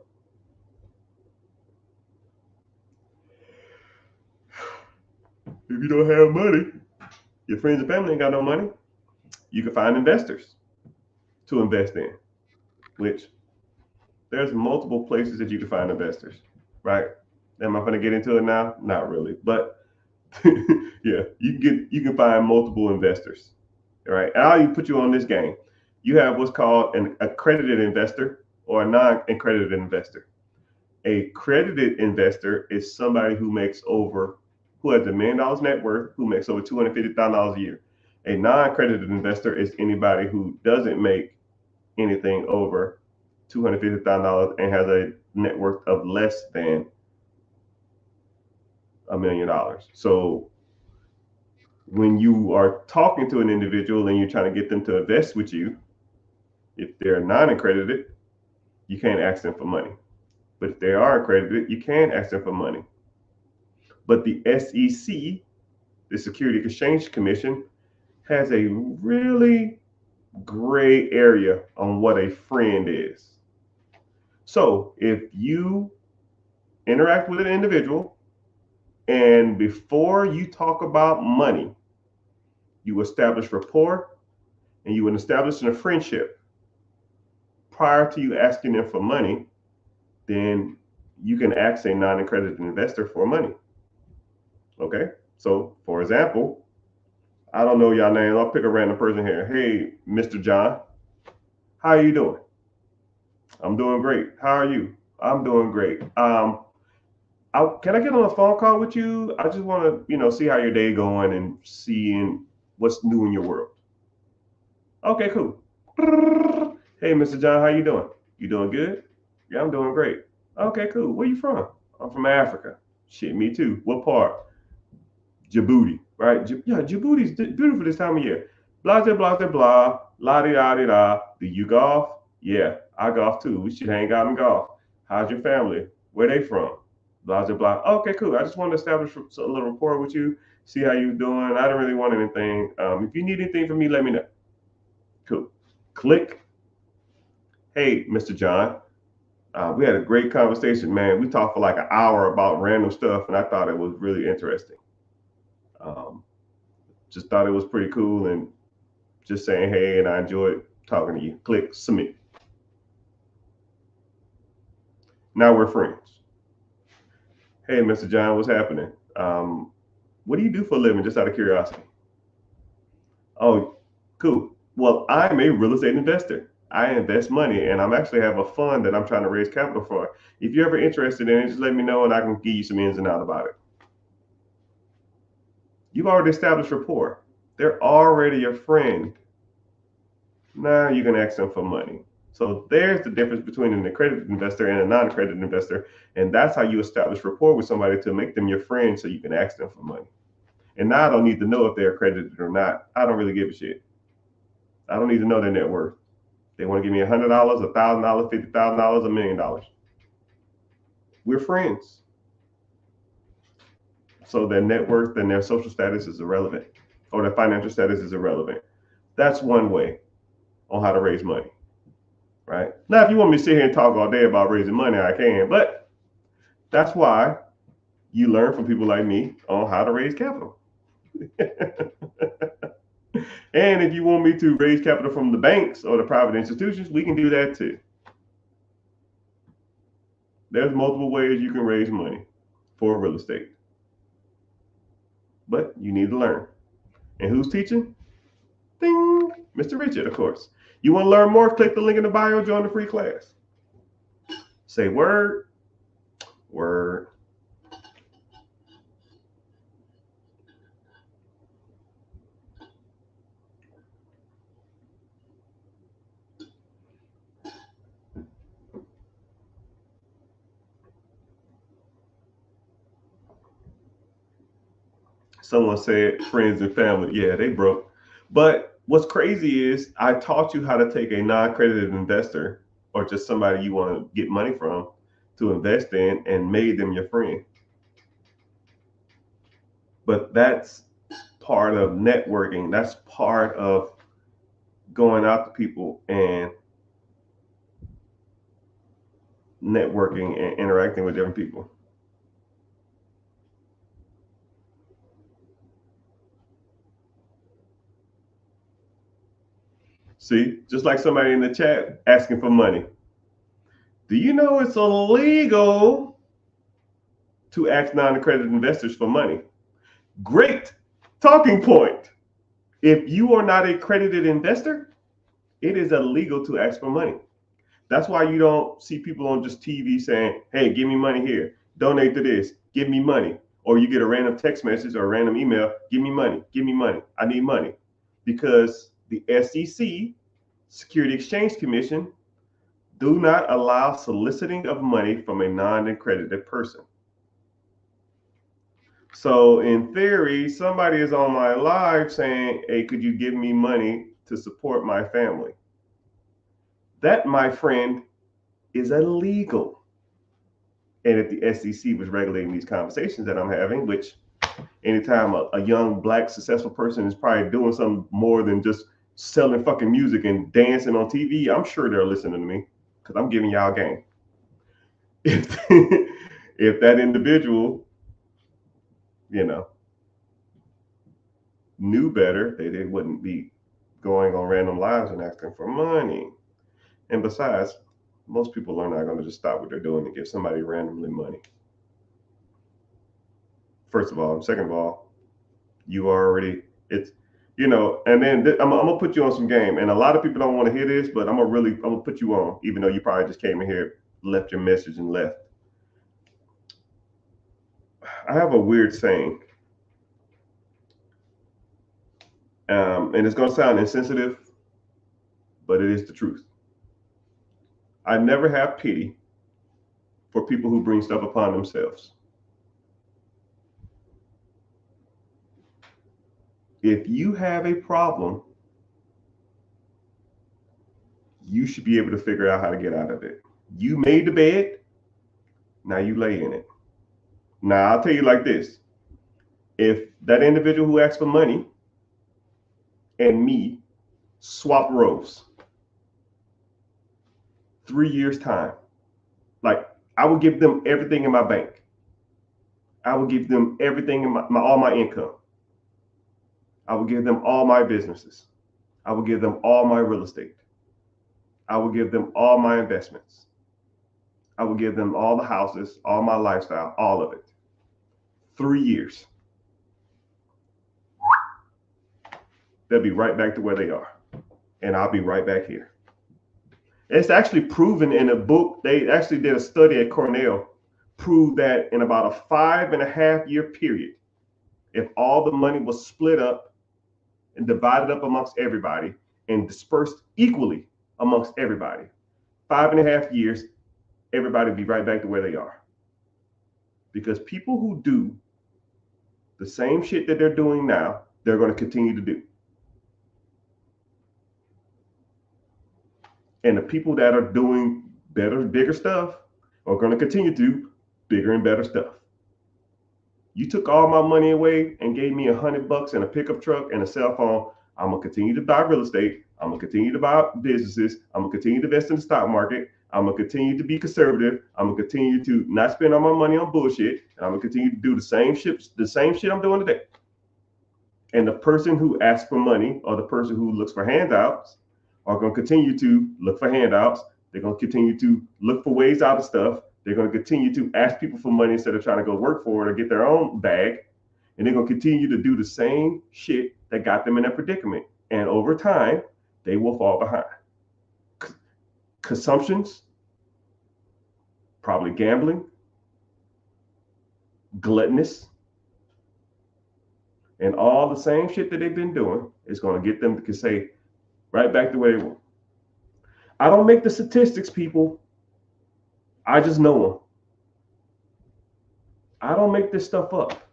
if you don't have money, your friends and family ain't got no money, you can find investors to invest in, which there's multiple places that you can find investors, right? Am I going to get into it now? Not really, but yeah, you can find multiple investors, all right? And I'll even put you on this game. You have what's called an accredited investor or a non-accredited investor. A credited investor is somebody who has $1 million net worth, who makes over $250,000 a year. A non-accredited investor is anybody who doesn't make anything over $250,000 and has a net worth of less than $1 million. So when you are talking to an individual and you're trying to get them to invest with you, if they're non-accredited, you can't ask them for money. But if they are accredited, you can ask them for money. But the SEC, the Security Exchange Commission, has a really gray area on what a friend is. So if you interact with an individual and before you talk about money, you establish rapport and you establish a friendship prior to you asking them for money, then you can ask a non-accredited investor for money. Okay, so for example, I don't know y'all name. I'll pick a random person here. Hey, Mr. John, how are you doing? I'm doing great. How are you? I'm doing great. Can I get on a phone call with you? I just want to, see how your day going and seeing what's new in your world. Okay, cool. Hey, Mr. John, how you doing? You doing good? Yeah, I'm doing great. Okay, cool. Where you from? I'm from Africa. Shit, me too. What part? Djibouti, right? Yeah, Djibouti's beautiful this time of year. Blah, blah, blah, blah, blah. La di da di da. Do you golf? Yeah, I golf too. We should hang out and golf. How's your family? Where they from? Blah, blah, blah. Okay, cool. I just want to establish a little rapport with you, see how you doing. I don't really want anything. If you need anything from me, let me know. Cool. Click. Hey, Mr. John. We had a great conversation, man. We talked for like an hour about random stuff, and I thought it was really interesting. Just thought it was pretty cool, and just saying hey, and I enjoyed talking to you. Click submit. Now we're friends. Hey, Mr. John, what's happening? What do you do for a living, just out of curiosity? Oh, cool. Well, I'm a real estate investor. I invest money, and I'm actually have a fund that I'm trying to raise capital for. If you're ever interested in it, just let me know, and I can give you some ins and outs about it. You've already established rapport. They're already your friend. Now you can ask them for money. So there's the difference between an accredited investor and a non-accredited investor. And that's how you establish rapport with somebody to make them your friend so you can ask them for money. And now I don't need to know if they're accredited or not. I don't really give a shit. I don't need to know their net worth. They want to give me $100, $1,000, $50,000, $1 million. We're friends. So their net worth and their social status is irrelevant, or their financial status is irrelevant. That's one way on how to raise money, right? Now, if you want me to sit here and talk all day about raising money, I can, but that's why you learn from people like me on how to raise capital. And if you want me to raise capital from the banks or the private institutions, we can do that too. There's multiple ways you can raise money for real estate, but you need to learn. And who's teaching? Ding, Mr. Richard, of course. You want to learn more? Click the link in the bio, join the free class. Say word, word. Someone said friends and family. Yeah, they broke. But what's crazy is I taught you how to take a non-accredited investor or just somebody you want to get money from to invest in and made them your friend. But that's part of networking. That's part of going out to people and networking and interacting with different people. See, just like somebody in the chat asking for money. Do you know it's illegal to ask non-accredited investors for money? Great talking point. If you are not a accredited investor, it is illegal to ask for money. That's why you don't see people on just TV saying, hey, give me money here, donate to this, give me money. Or you get a random text message or a random email, give me money, I need money. Because the SEC, Security Exchange Commission, do not allow soliciting of money from a non-accredited person. So in theory, somebody is on my live saying, hey, could you give me money to support my family? That, my friend, is illegal. And if the SEC was regulating these conversations that I'm having, which anytime a young black successful person is probably doing something more than just selling fucking music and dancing on TV, I'm sure they're listening to me because I'm giving y'all game. If, if that individual, knew better, they wouldn't be going on random lives and asking for money. And besides, most people are not going to just stop what they're doing and give somebody randomly money. First of all. Second of all, you already, and then I'm gonna put you on some game. And a lot of people don't want to hear this, but I'm gonna put you on, even though you probably just came in here, left your message and left. I have a weird saying, and it's gonna sound insensitive, but it is the truth. I never have pity for people who bring stuff upon themselves. If you have a problem, you should be able to figure out how to get out of it. You made the bed, now you lay in it. Now, I'll tell you like this. If that individual who asked for money and me swap roles, 3 years' time, like I would give them everything in my bank. I would give them everything in all my income. I would give them all my businesses. I would give them all my real estate. I would give them all my investments. I would give them all the houses, all my lifestyle, all of it. 3 years. They'll be right back to where they are. And I'll be right back here. It's actually proven in a book. They actually did a study at Cornell, proved that in about a 5.5 year period, if all the money was split up and divided up amongst everybody and dispersed equally amongst everybody, 5.5 years, everybody will be right back to where they are. Because people who do the same shit that they're doing now, they're going to continue to do. And the people that are doing better, bigger stuff are going to continue to do bigger and better stuff. You took all my money away and gave me $100 and a pickup truck and a cell phone. I'm gonna continue to buy real estate. I'm gonna continue to buy businesses. I'm gonna continue to invest in the stock market. I'm gonna continue to be conservative. I'm gonna continue to not spend all my money on bullshit. And I'm gonna continue to do the same shit I'm doing today. And the person who asks for money or the person who looks for handouts are going to continue to look for handouts. They're going to continue to look for ways out of stuff. They're going to continue to ask people for money instead of trying to go work for it or get their own bag. And they're going to continue to do the same shit that got them in that predicament. And over time, they will fall behind. Consumptions, probably gambling, gluttonous, and all the same shit that they've been doing is going to get them to say right back to where they were. I don't make the statistics, people. I just know them. I don't make this stuff up.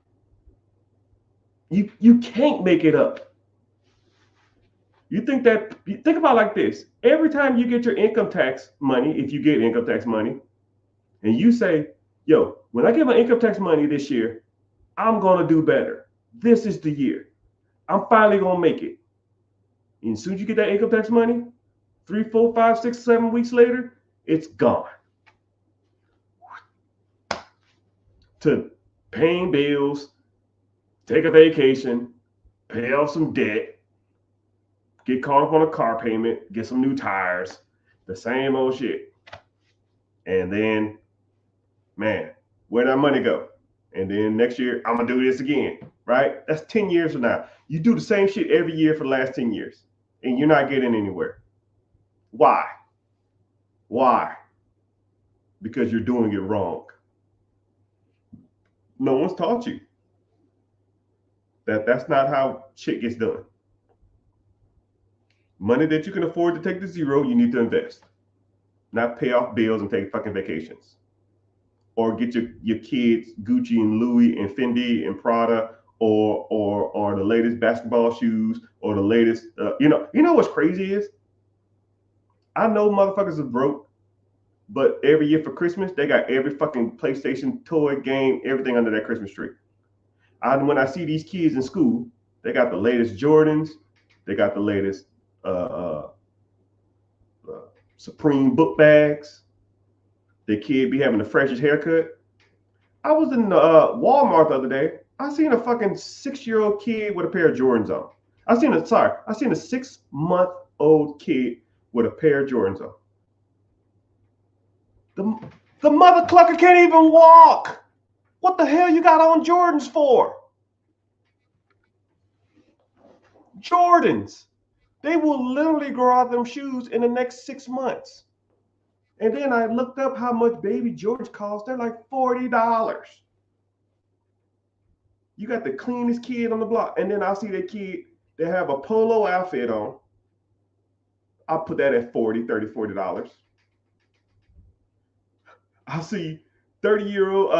You can't make it up. You think about it like this. Every time you get your income tax money, if you get income tax money, and you say, yo, when I get my income tax money this year, I'm going to do better. This is the year. I'm finally going to make it. And as soon as you get that income tax money, 3, 4, 5, 6, 7 weeks later, it's gone. To paying bills, take a vacation, pay off some debt, get caught up on a car payment, get some new tires, the same old shit. And then, man, where'd that money go? And then next year, I'm going to do this again, right? That's 10 years from now. You do the same shit every year for the last 10 years, and you're not getting anywhere. Why? Why? Because you're doing it wrong. No one's taught you that that's not how shit gets done. Money that you can afford to take to zero, you need to invest, not pay off bills and take fucking vacations. Or get your kids Gucci and Louis and Fendi and Prada or the latest basketball shoes or the latest you know what's crazy is I know motherfuckers are broke, but every year for Christmas they got every fucking PlayStation toy game, everything under that Christmas tree. When I see these kids in school, they got the latest Jordans, they got the latest Supreme book bags. The kid be having the freshest haircut. I was in Walmart the other day. I seen a fucking 6-year-old kid with a pair of Jordans on. I seen a 6-month-old kid with a pair of Jordans on. The mother clucker can't even walk. What the hell you got on Jordans for? Jordans. They will literally grow out them shoes in the next 6 months. And then I looked up how much baby Jordans cost. They're like $40. You got the cleanest kid on the block. And then I'll see that kid, they have a polo outfit on. I'll put that at $40, $40. I'll see 30-year-old,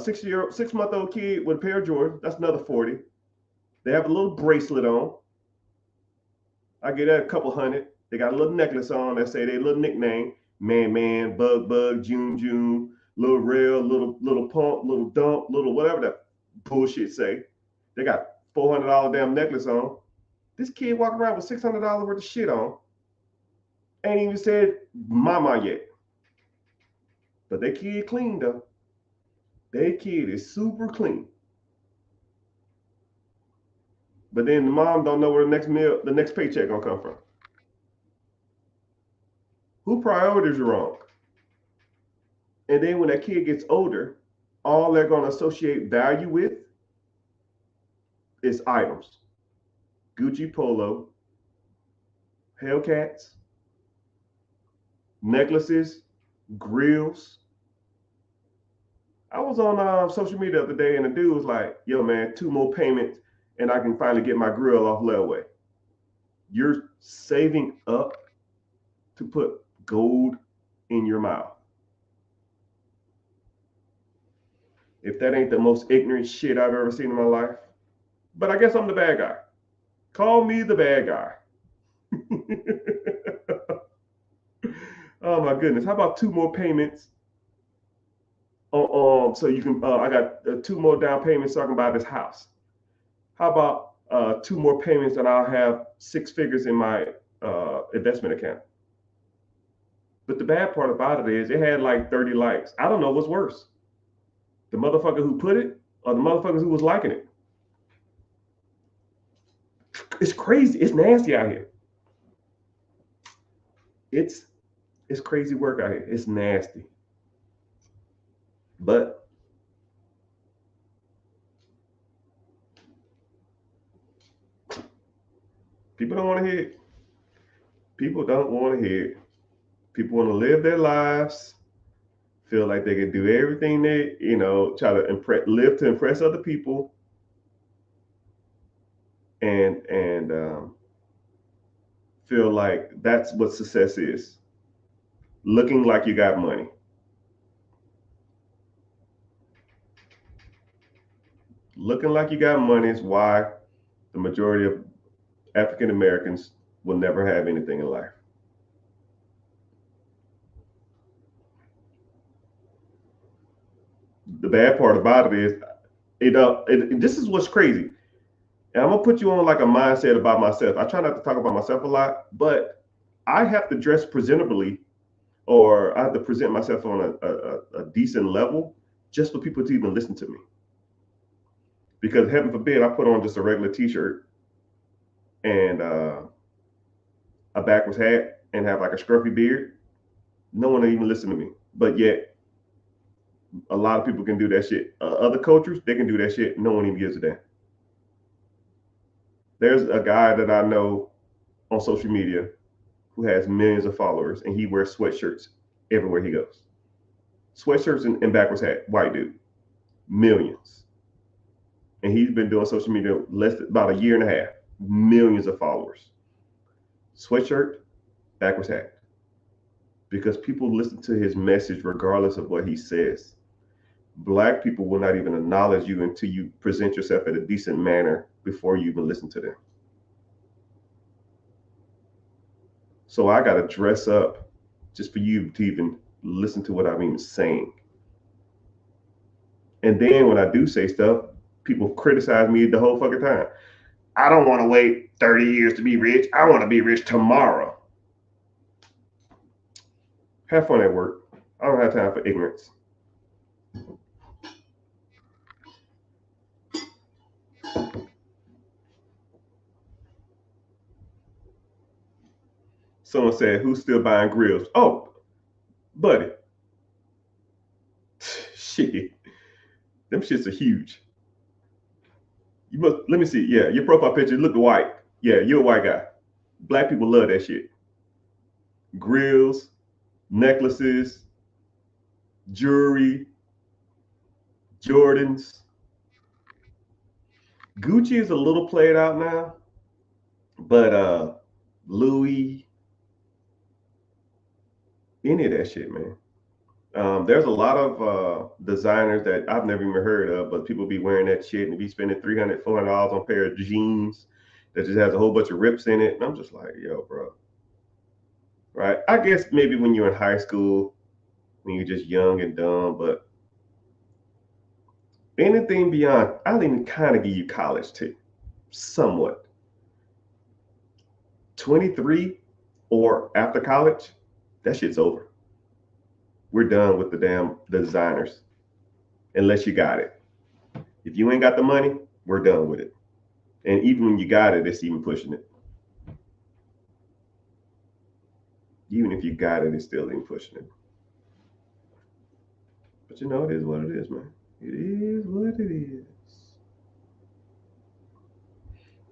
6-month-old kid with a pair of Jordans. That's another $40. They have a little bracelet on. I get that a couple $100. They got a little necklace on that say their little nickname. Man, Bug, June, little rail, little pump, little dump, little whatever that bullshit say. They got $400 damn necklace on. This kid walking around with $600 worth of shit on. Ain't even said mama yet. But that kid clean though. That kid is super clean. But then the mom don't know where the next paycheck gonna come from. Who priorities are wrong? And then when that kid gets older, all they're going to associate value with is items. Gucci polo, Hellcats, necklaces, grills. I was on social media the other day and the dude was like, yo man, 2 more payments and I can finally get my grill off layaway. You're saving up to put gold in your mouth. If that ain't the most ignorant shit I've ever seen in my life. But I guess I'm the bad guy. Call me the bad guy. Oh my goodness. How about 2 more payments So you can. I got 2 more down payments so I can buy this house. How about 2 more payments and I'll have 6 figures in my investment account? But the bad part about it is it had like 30 likes. I don't know what's worse, the motherfucker who put it or the motherfuckers who was liking it. It's crazy. It's nasty out here. It's it's crazy work out here. It's nasty. But people don't want to hear it. People don't want to hear it. People want to live their lives, feel like they can do everything they, try to live to impress other people, and feel like that's what success is. Looking like you got money. Looking like you got money is why the majority of African Americans will never have anything in life. The bad part about it is, this is what's crazy. And I'm gonna put you on like a mindset about myself. I try not to talk about myself a lot, but I have to dress presentably, or I have to present myself on a decent level just for people to even listen to me. Because heaven forbid I put on just a regular T-shirt and a backwards hat and have like a scruffy beard, no one will even listen to me. But yet, a lot of people can do that shit. Other cultures, they can do that shit. No one even gives a damn. There's a guy that I know on social media who has millions of followers, and he wears sweatshirts everywhere he goes. Sweatshirts and backwards hat, white dude, millions. And he's been doing social media less than about a year and a half, millions of followers. Sweatshirt, backwards hat. Because people listen to his message regardless of what he says. Black people will not even acknowledge you until you present yourself in a decent manner before you even listen to them. So I got to dress up just for you to even listen to what I'm even saying. And then when I do say stuff, people criticize me the whole fucking time. I don't want to wait 30 years to be rich. I want to be rich tomorrow. Have fun at work. I don't have time for ignorance. Someone said, "Who's still buying grills?" Oh, buddy. Shit. Them shits are huge. You must let me see. Yeah, your profile picture look white. Yeah, you're a white guy. Black people love that shit. Grills, necklaces, jewelry, Jordans. Gucci is a little played out now, but Louis, any of that shit, man. There's a lot of designers that I've never even heard of, but people be wearing that shit and be spending $300, $400 on a pair of jeans that just has a whole bunch of rips in it. And I'm just like, yo, bro. Right? I guess maybe when you're in high school, when you're just young and dumb, but anything beyond, I'll even kind of give you college too, somewhat. 23 or after college, that shit's over. We're done with the damn designers, unless you got it. If you ain't got the money, we're done with it. And even when you got it, it's even pushing it. Even if you got it, it's still even pushing it. But it is what it is, man. It is what it is.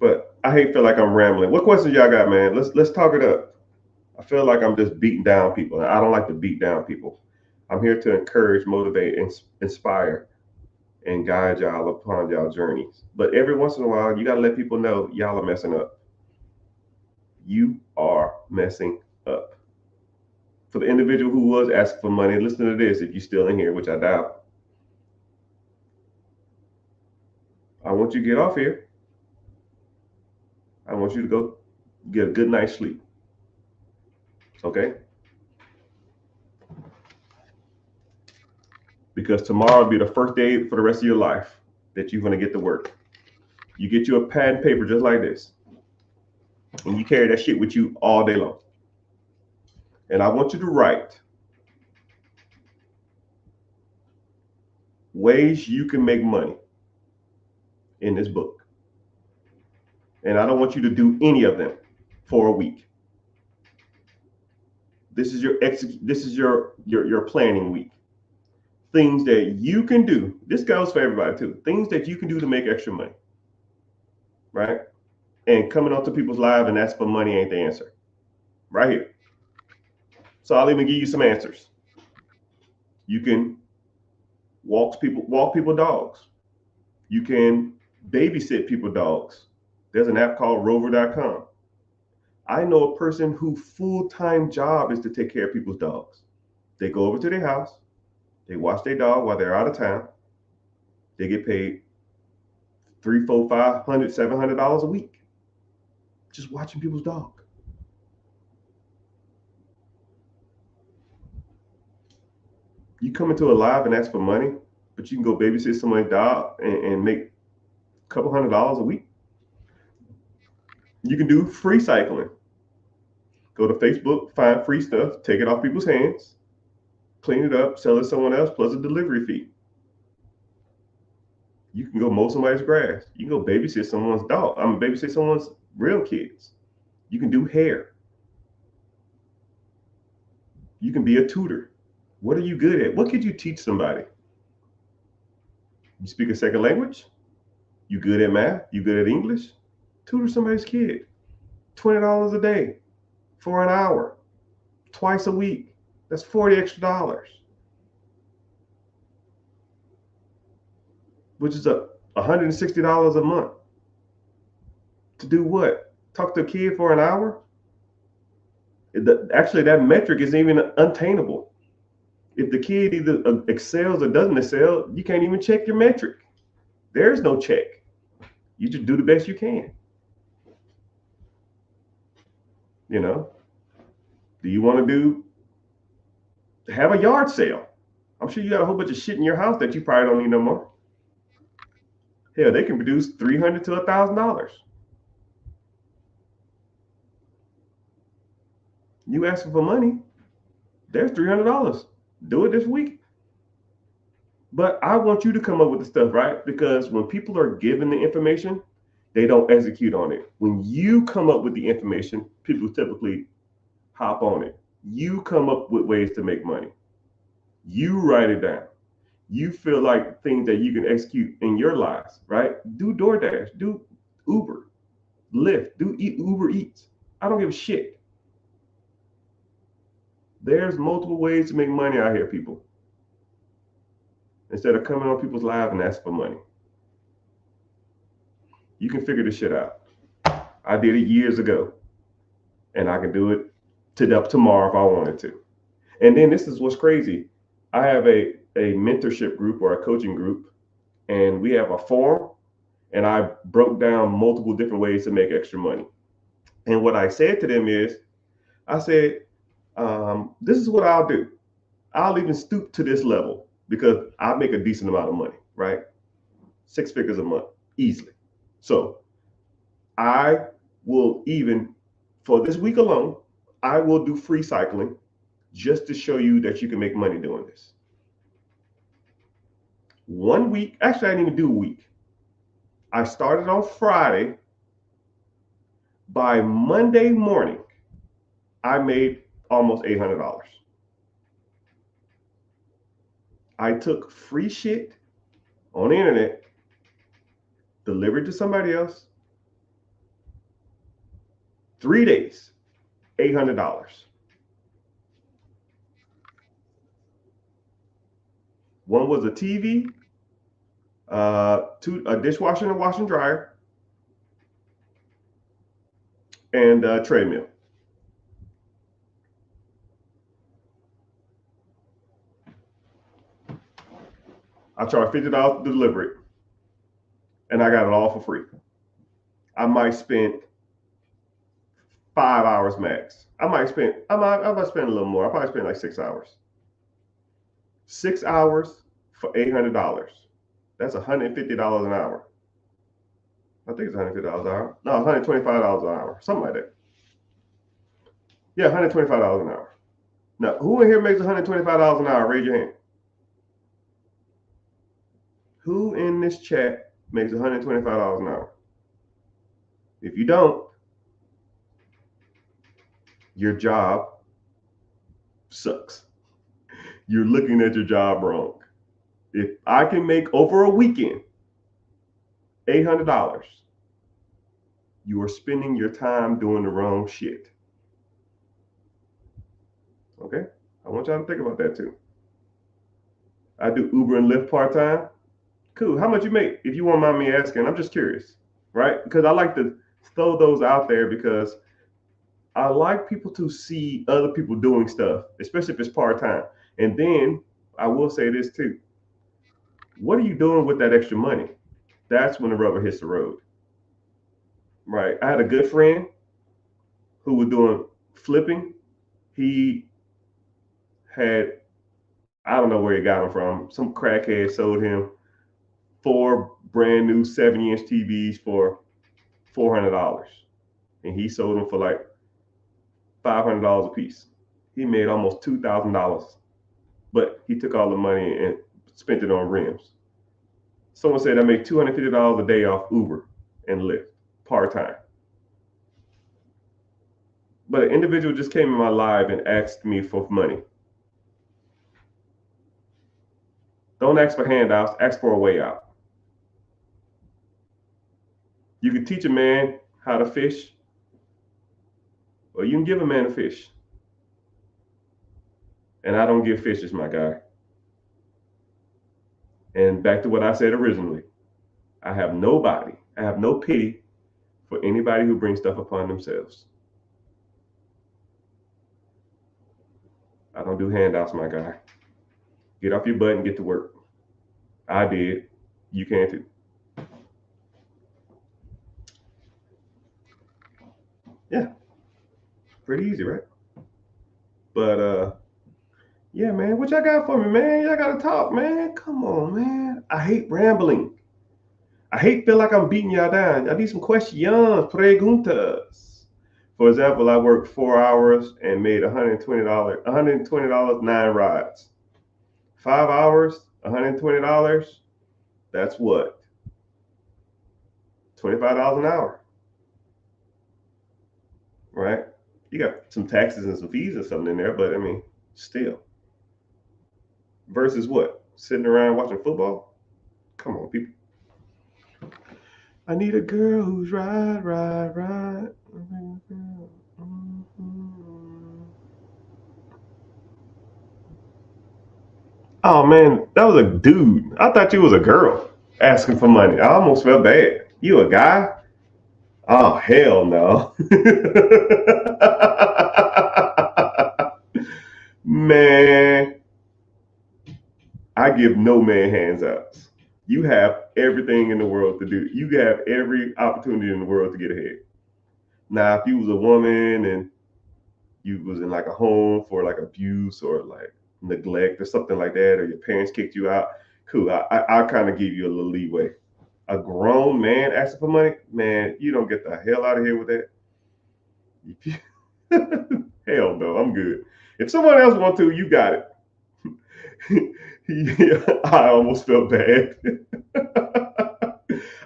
But I hate feel like I'm rambling. What questions y'all got, man? Let's talk it up. I feel like I'm just beating down people. I don't like to beat down people. I'm here to encourage, motivate, and inspire, and guide y'all upon y'all journeys. But every once in a while, you gotta let people know y'all are messing up. You are messing up. For the individual who was asking for money, listen to this if you're still in here, which I doubt. I want you to get off here. I want you to go get a good night's sleep. Okay? Because because tomorrow will be the first day for the rest of your life that you're going to get to work. You get you a pad and paper just like this, and you carry that shit with you all day long. And I want you to write ways you can make money in this book. And I don't want you to do any of them for a week. This is your planning week. Things that you can do. This goes for everybody too. Things that you can do to make extra money. Right? And coming onto people's lives and ask for money ain't the answer. Right here. So I'll even give you some answers. You can walk people dogs. You can babysit people dogs. There's an app called rover.com. I know a person whose full-time job is to take care of people's dogs. They go over to their house, they watch their dog while they're out of town. They get paid $300, $400, $500, $700 a week just watching people's dog. You come into a live and ask for money, but you can go babysit somebody's dog and make a couple $100 a week. You can do free cycling. Go to Facebook, find free stuff, take it off people's hands, clean it up, sell it to someone else, plus a delivery fee. You can go mow somebody's grass. You can go babysit someone's dog. Babysit someone's real kids. You can do hair. You can be a tutor. What are you good at? What could you teach somebody? You speak a second language? You good at math? You good at English? Tutor somebody's kid. $20 a day for an hour, twice a week. That's $40 extra, which is $160 a month. To do what? Talk to a kid for an hour? Actually, that metric is even unattainable. If the kid either excels or doesn't excel, you can't even check your metric. There's no check. You just do the best you can. You know, do you want to have a yard sale? I'm sure you got a whole bunch of shit in your house that you probably don't need no more. Hell, they can produce $300 to $1,000. You asking for money, there's $300. Do it this week. But I want you to come up with the stuff, right? Because when people are given the information, they don't execute on it. When you come up with the information, people typically hop on it. You come up with ways to make money. You write it down. You feel like things that you can execute in your lives, right? Do DoorDash, do Uber, Lyft, do Uber Eats. I don't give a shit. There's multiple ways to make money out here, people. Instead of coming on people's lives and asking for money. You can figure this shit out. I did it years ago, and I can do it tomorrow if I wanted to. And then this is what's crazy. I have a mentorship group or a coaching group, and we have a forum, and I broke down multiple different ways to make extra money. And what I said to them is, I said, this is what I'll do. I'll even stoop to this level because I make a decent amount of money, right? 6 figures a month, easily. So I will even, for this week alone, I will do free cycling just to show you that you can make money doing this. 1 week, actually I didn't even do a week. I started on Friday. By Monday morning, I made almost $800. I took free shit on the internet, delivered to somebody else. 3 days, $800. One was a TV, a dishwasher and a wash and dryer, and a treadmill. I charged $50 to deliver it, and I got it all for free. I might spend 5 hours max. I might spend a little more. I probably spend like 6 hours. 6 hours for $800. That's $150 an hour. I think it's $150 an hour. No, $125 an hour, something like that. Yeah, $125 an hour. Now, who in here makes $125 an hour? Raise your hand. Who in this chat makes $125 an hour? If you don't, your job sucks. You're looking at your job wrong. If I can make over a weekend $800, you are spending your time doing the wrong shit. Okay? I want y'all to think about that too. I do Uber and Lyft part-time. Cool. How much you make? If you won't mind me asking, I'm just curious, right? Because I like to throw those out there because I like people to see other people doing stuff, especially if it's part-time. And then I will say this too. What are you doing with that extra money? That's when the rubber hits the road. Right. I had a good friend who was doing flipping. He had, I don't know where he got them from. Some crackhead sold him 4 brand new 70-inch TVs for $400. And he sold them for like $500 a piece. He made almost $2,000. But he took all the money and spent it on rims. Someone said I make $250 a day off Uber and Lyft part-time. But an individual just came in my live and asked me for money. Don't ask for handouts, ask for a way out. You can teach a man how to fish, or you can give a man a fish. And I don't give fishes, my guy. And back to what I said originally, I have no pity for anybody who brings stuff upon themselves. I don't do handouts, my guy. Get off your butt and get to work. I did. You can too. Yeah. Pretty easy, right? But yeah, man, what y'all got for me, man? Y'all gotta talk, man. Come on, man. I hate rambling. I hate feel like I'm beating y'all down. I need some questions, preguntas. For example, I worked 4 hours and made $120, $120, 9 rides. 5 hours, $120. That's what? $25 an hour. Right? You got some taxes and some fees or something in there, but I mean, still. Versus what? Sitting around watching football? Come on, people. I need a girl who's ride. Oh man, that was a dude. I thought you was a girl asking for money. I almost felt bad. You a guy? Oh hell no. Man, I give no man hands ups. You have everything in the world to do. You have every opportunity in the world to get ahead. Now, if you was a woman and you was in like a home for like abuse or like neglect or something like that, or your parents kicked you out, cool. I kind of give you a little leeway. A grown man asking for money, man, you don't get the hell out of here with that. Hell no, I'm good. If someone else wants to, you got it. Yeah, I almost felt bad.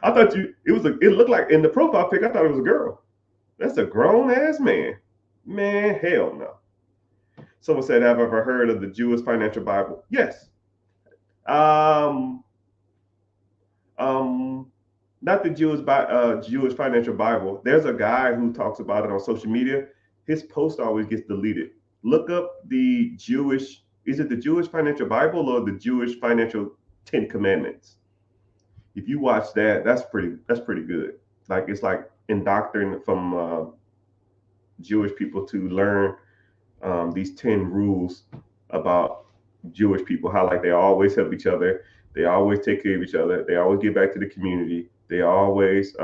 I thought it looked like in the profile pic, I thought it was a girl. That's a grown ass man. Man, hell no. Someone said, have I ever heard of the Jewish financial Bible? Yes. Um, Not the Jewish financial Bible. There's a guy who talks about it on social media. His post always gets deleted. Look up the Jewish. Is it the Jewish financial Bible or the Jewish financial 10 Commandments? If you watch that, that's pretty good. Like it's like indoctrinating from Jewish people to learn these 10 rules about Jewish people, how like they always help each other, they always take care of each other, they always give back to the community, they always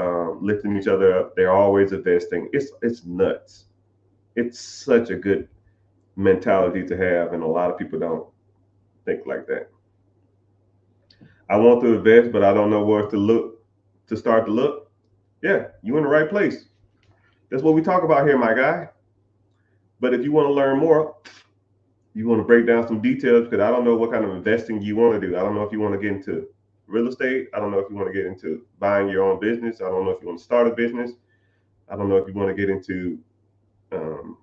lifting each other up, they're always investing. It's nuts. It's such a good mentality to have, and a lot of people don't think like that. I want to invest, but I don't know where to look to start to look. Yeah, you're in the right place. That's what we talk about here, my guy. But if you want to learn more, you want to break down some details because I don't know what kind of investing you want to do. I don't know if you want to get into real estate. I don't know if you want to get into buying your own business. I don't know if you want to start a business. I don't know if you want to get into um,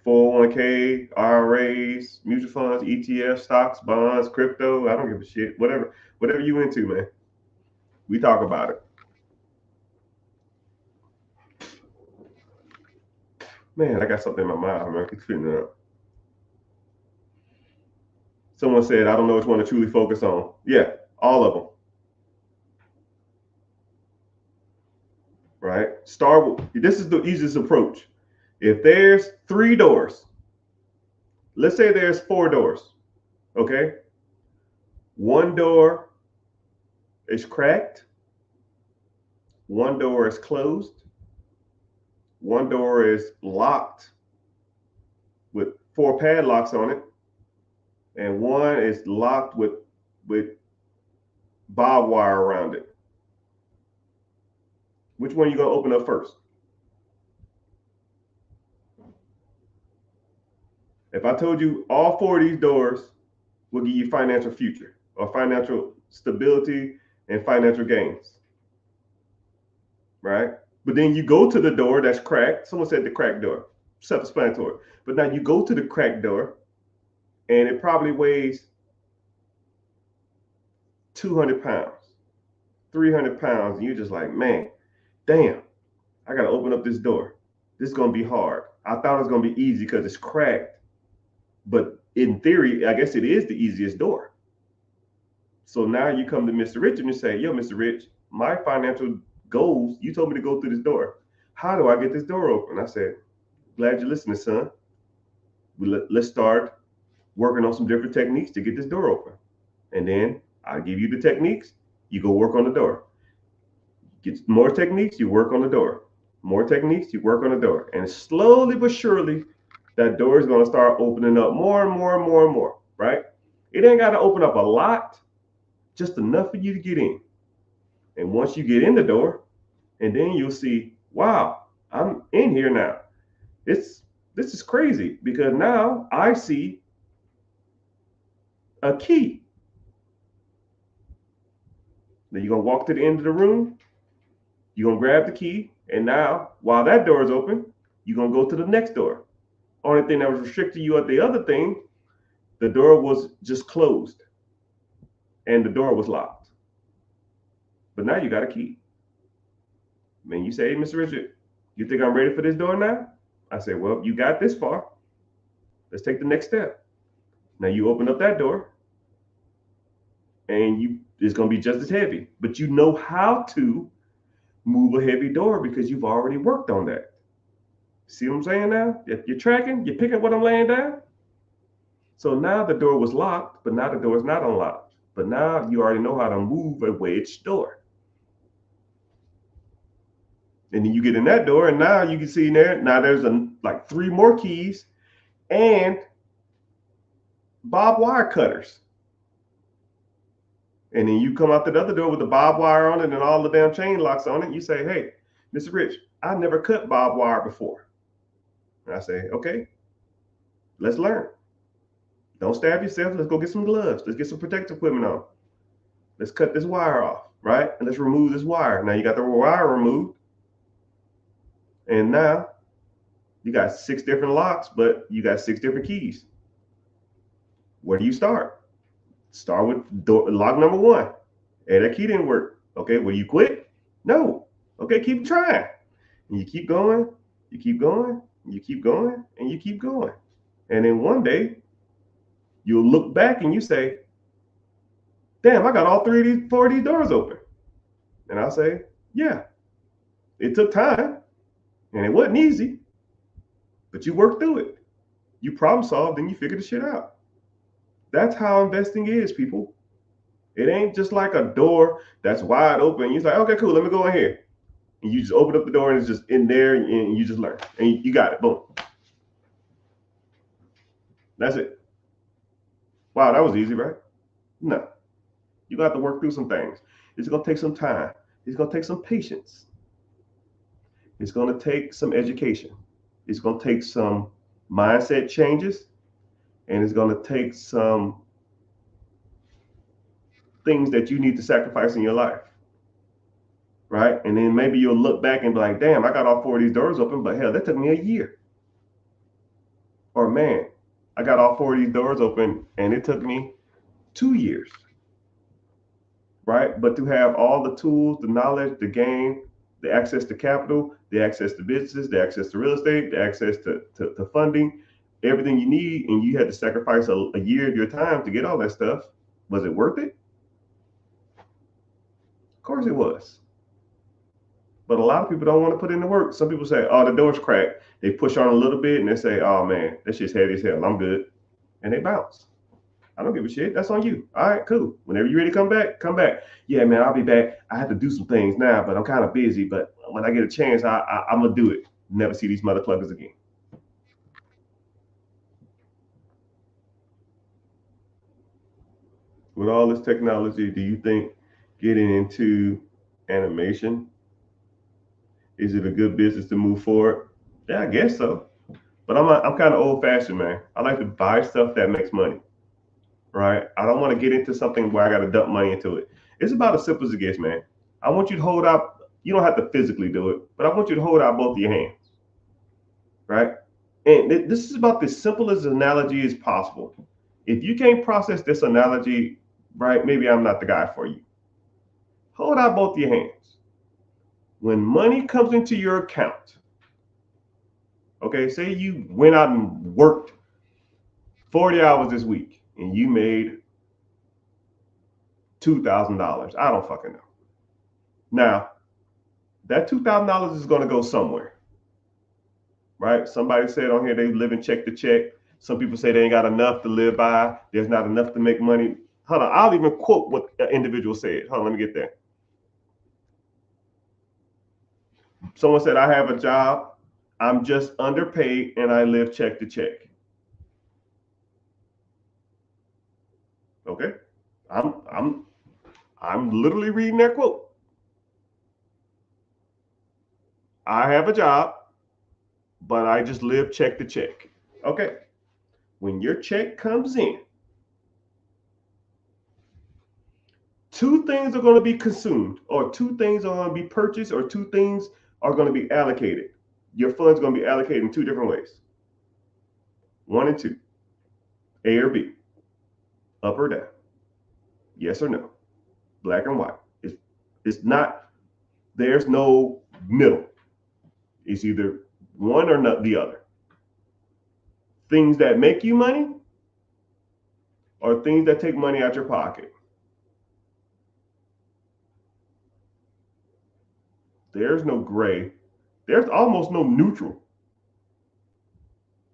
401k, IRAs, mutual funds, ETFs, stocks, bonds, crypto. I don't give a shit. Whatever you into, man. We talk about it. Man, I got something in my mouth, man. I keep spitting it up. Someone said, I don't know which one to truly focus on. Yeah, all of them. Right? This is the easiest approach. If there's 3 doors, let's say there's 4 doors, okay? One door is cracked, one door is closed, one door is locked with 4 padlocks on it, and one is locked with barbed wire around it. Which one are you gonna open up first? If I told you all 4 of these doors will give you financial future or financial stability and financial gains, right? But then you go to the door that's cracked. Someone said the cracked door, self-explanatory. But now you go to the cracked door and it probably weighs 200 pounds, 300 pounds. And you're just like, man, damn, I got to open up this door. This is going to be hard. I thought it was going to be easy because it's cracked. But in theory, I guess it is the easiest door. So now you come to Mr. Richard and say, yo, Mr. Rich, my financial goals, you told me to go through this door. How do I get this door open? I said, glad you're listening, son. Let's start working on some different techniques to get this door open. And then I'll give you the techniques. You go work on the door. Get more techniques, you work on the door. More techniques, you work on the door. And slowly but surely, that door is going to start opening up more and more and more and more, right? It ain't got to open up a lot, just enough for you to get in. And once you get in the door, and then you'll see, wow, I'm in here now. This is crazy because now I see a key. Then you're going to walk to the end of the room. You're going to grab the key. And now, while that door is open, you're going to go to the next door. Only thing that was restricting you at the other thing, the door was just closed. And the door was locked. But now you got a key. Man, you say, hey, Mr. Richard, you think I'm ready for this door now? I say, well, you got this far. Let's take the next step. Now you open up that door. And it's going to be just as heavy. But you know how to move a heavy door because you've already worked on that. See what I'm saying now? If you're tracking, you're picking what I'm laying down. So now the door was locked, but now the door is not unlocked. But now you already know how to move a wedged door. And then you get in that door, and now you can see in there, now there's like 3 more keys and barbed wire cutters. And then you come out to the other door with the barbed wire on it and all the damn chain locks on it. You say, hey, Mr. Rich, I never cut barbed wire before. And I say, okay, let's learn. Don't stab yourself. Let's go get some gloves. Let's get some protective equipment on. Let's cut this wire off, right? And let's remove this wire. Now you got the wire removed. And now you got 6 different locks, but you got 6 different keys. Where do you start? Start with lock number 1. Hey, that key didn't work. Okay, will you quit? No. Okay, keep trying. And you keep going, you keep going, you keep going, and you keep going. And then one day, you'll look back and you say, damn, I got all 4 of these doors open. And I'll say, yeah, it took time and it wasn't easy, but you worked through it. You problem solved and you figured the shit out. That's how investing is, people. It ain't just like a door that's wide open. You're like, okay, cool, let me go in here. And you just open up the door and it's just in there and you just learn. And you got it, boom. That's it. Wow, that was easy, right? No. You got to work through some things. It's going to take some time. It's going to take some patience. It's going to take some education. It's going to take some mindset changes. And it's going to take some things that you need to sacrifice in your life. Right? And then maybe you'll look back and be like, damn, I got all 4 of these doors open, but hell, that took me a year. Or man, I got all 4 of these doors open and it took me 2 years. Right? But to have all the tools, the knowledge, the game, the access to capital, the access to businesses, the access to real estate, the access to funding, everything you need, and you had to sacrifice a year of your time to get all that stuff. Was it worth it? Of course it was. But a lot of people don't want to put in the work. Some people say, oh, the door's cracked. They push on a little bit and they say, oh man, that shit's heavy as hell. I'm good. And they bounce. I don't give a shit. That's on you. All right, cool. Whenever you're ready to come back, come back. Yeah, man, I'll be back. I have to do some things now, but I'm kind of busy. But when I get a chance, I'm going to do it. Never see these motherfuckers again. With all this technology, do you think getting into animation, is it a good business to move forward? Yeah, I guess so. But I'm kind of old fashioned, man. I like to buy stuff that makes money. Right? I don't want to get into something where I got to dump money into it. It's about as simple as it gets, man. I want you to hold out. You don't have to physically do it, but I want you to hold out both of your hands. Right? And this is about the simplest analogy as possible. If you can't process this analogy, right, maybe I'm not the guy for you. Hold out both your hands. When money comes into your account, okay, say you went out and worked 40 hours this week and you made $2,000. I don't fucking know. Now, that $2,000 is going to go somewhere, right? Somebody said on here they live in check to check. Some people say they ain't got enough to live by. There's not enough to make money. Hold on, I'll even quote what the individual said. Hold on, let me get there. Someone said, I have a job. I'm just underpaid and I live check to check. Okay, I'm literally reading that quote. I have a job, but I just live check to check. Okay, when your check comes in, 2 things are going to be consumed, or 2 things are going to be purchased, or 2 things are going to be allocated. Your funds are going to be allocated in 2 different ways. 1 and 2, A or B, up or down, yes or no, black and white. It's not, there's no middle. It's either one or not the other. Things that make you money or things that take money out your pocket. There's no gray. There's almost no neutral.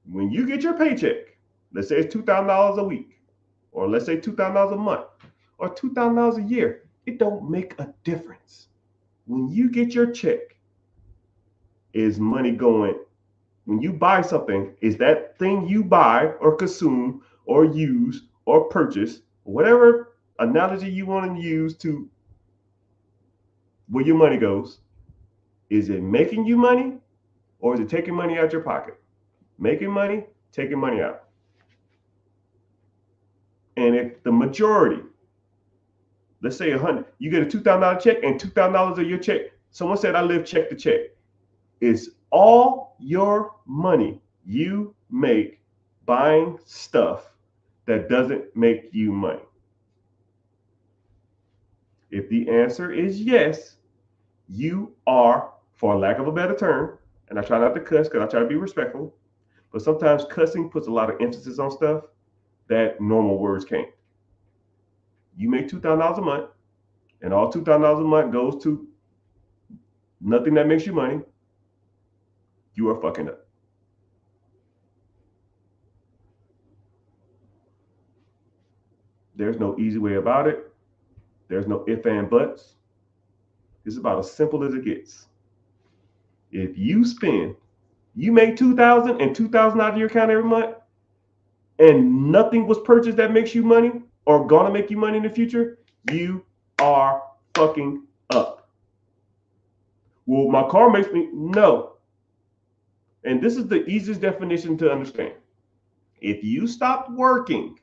When you get your paycheck, let's say it's $2,000 a week, or let's say $2,000 a month, or $2,000 a year, it don't make a difference. When you get your check, is money going? When you buy something, is that thing you buy or consume or use or purchase, whatever analogy you want to use to where your money goes, is it making you money or is it taking money out your pocket? Making money, taking money out. And if the majority, let's say 100, you get a $2,000 check and $2,000 of your check, someone said I live check to check, is all your money you make buying stuff that doesn't make you money? If the answer is yes, you are, for lack of a better term, and I try not to cuss because I try to be respectful, but sometimes cussing puts a lot of emphasis on stuff that normal words can't. You make $2,000 a month, and all $2,000 a month goes to nothing that makes you money. You are fucking up. There's no easy way about it. There's no if and buts. It's about as simple as it gets. If you make $2,000 and $2,000 out of your account every month, and nothing was purchased that makes you money, or gonna make you money in the future, you are fucking up. Well, my car makes me, no. And this is the easiest definition to understand. If you stopped working,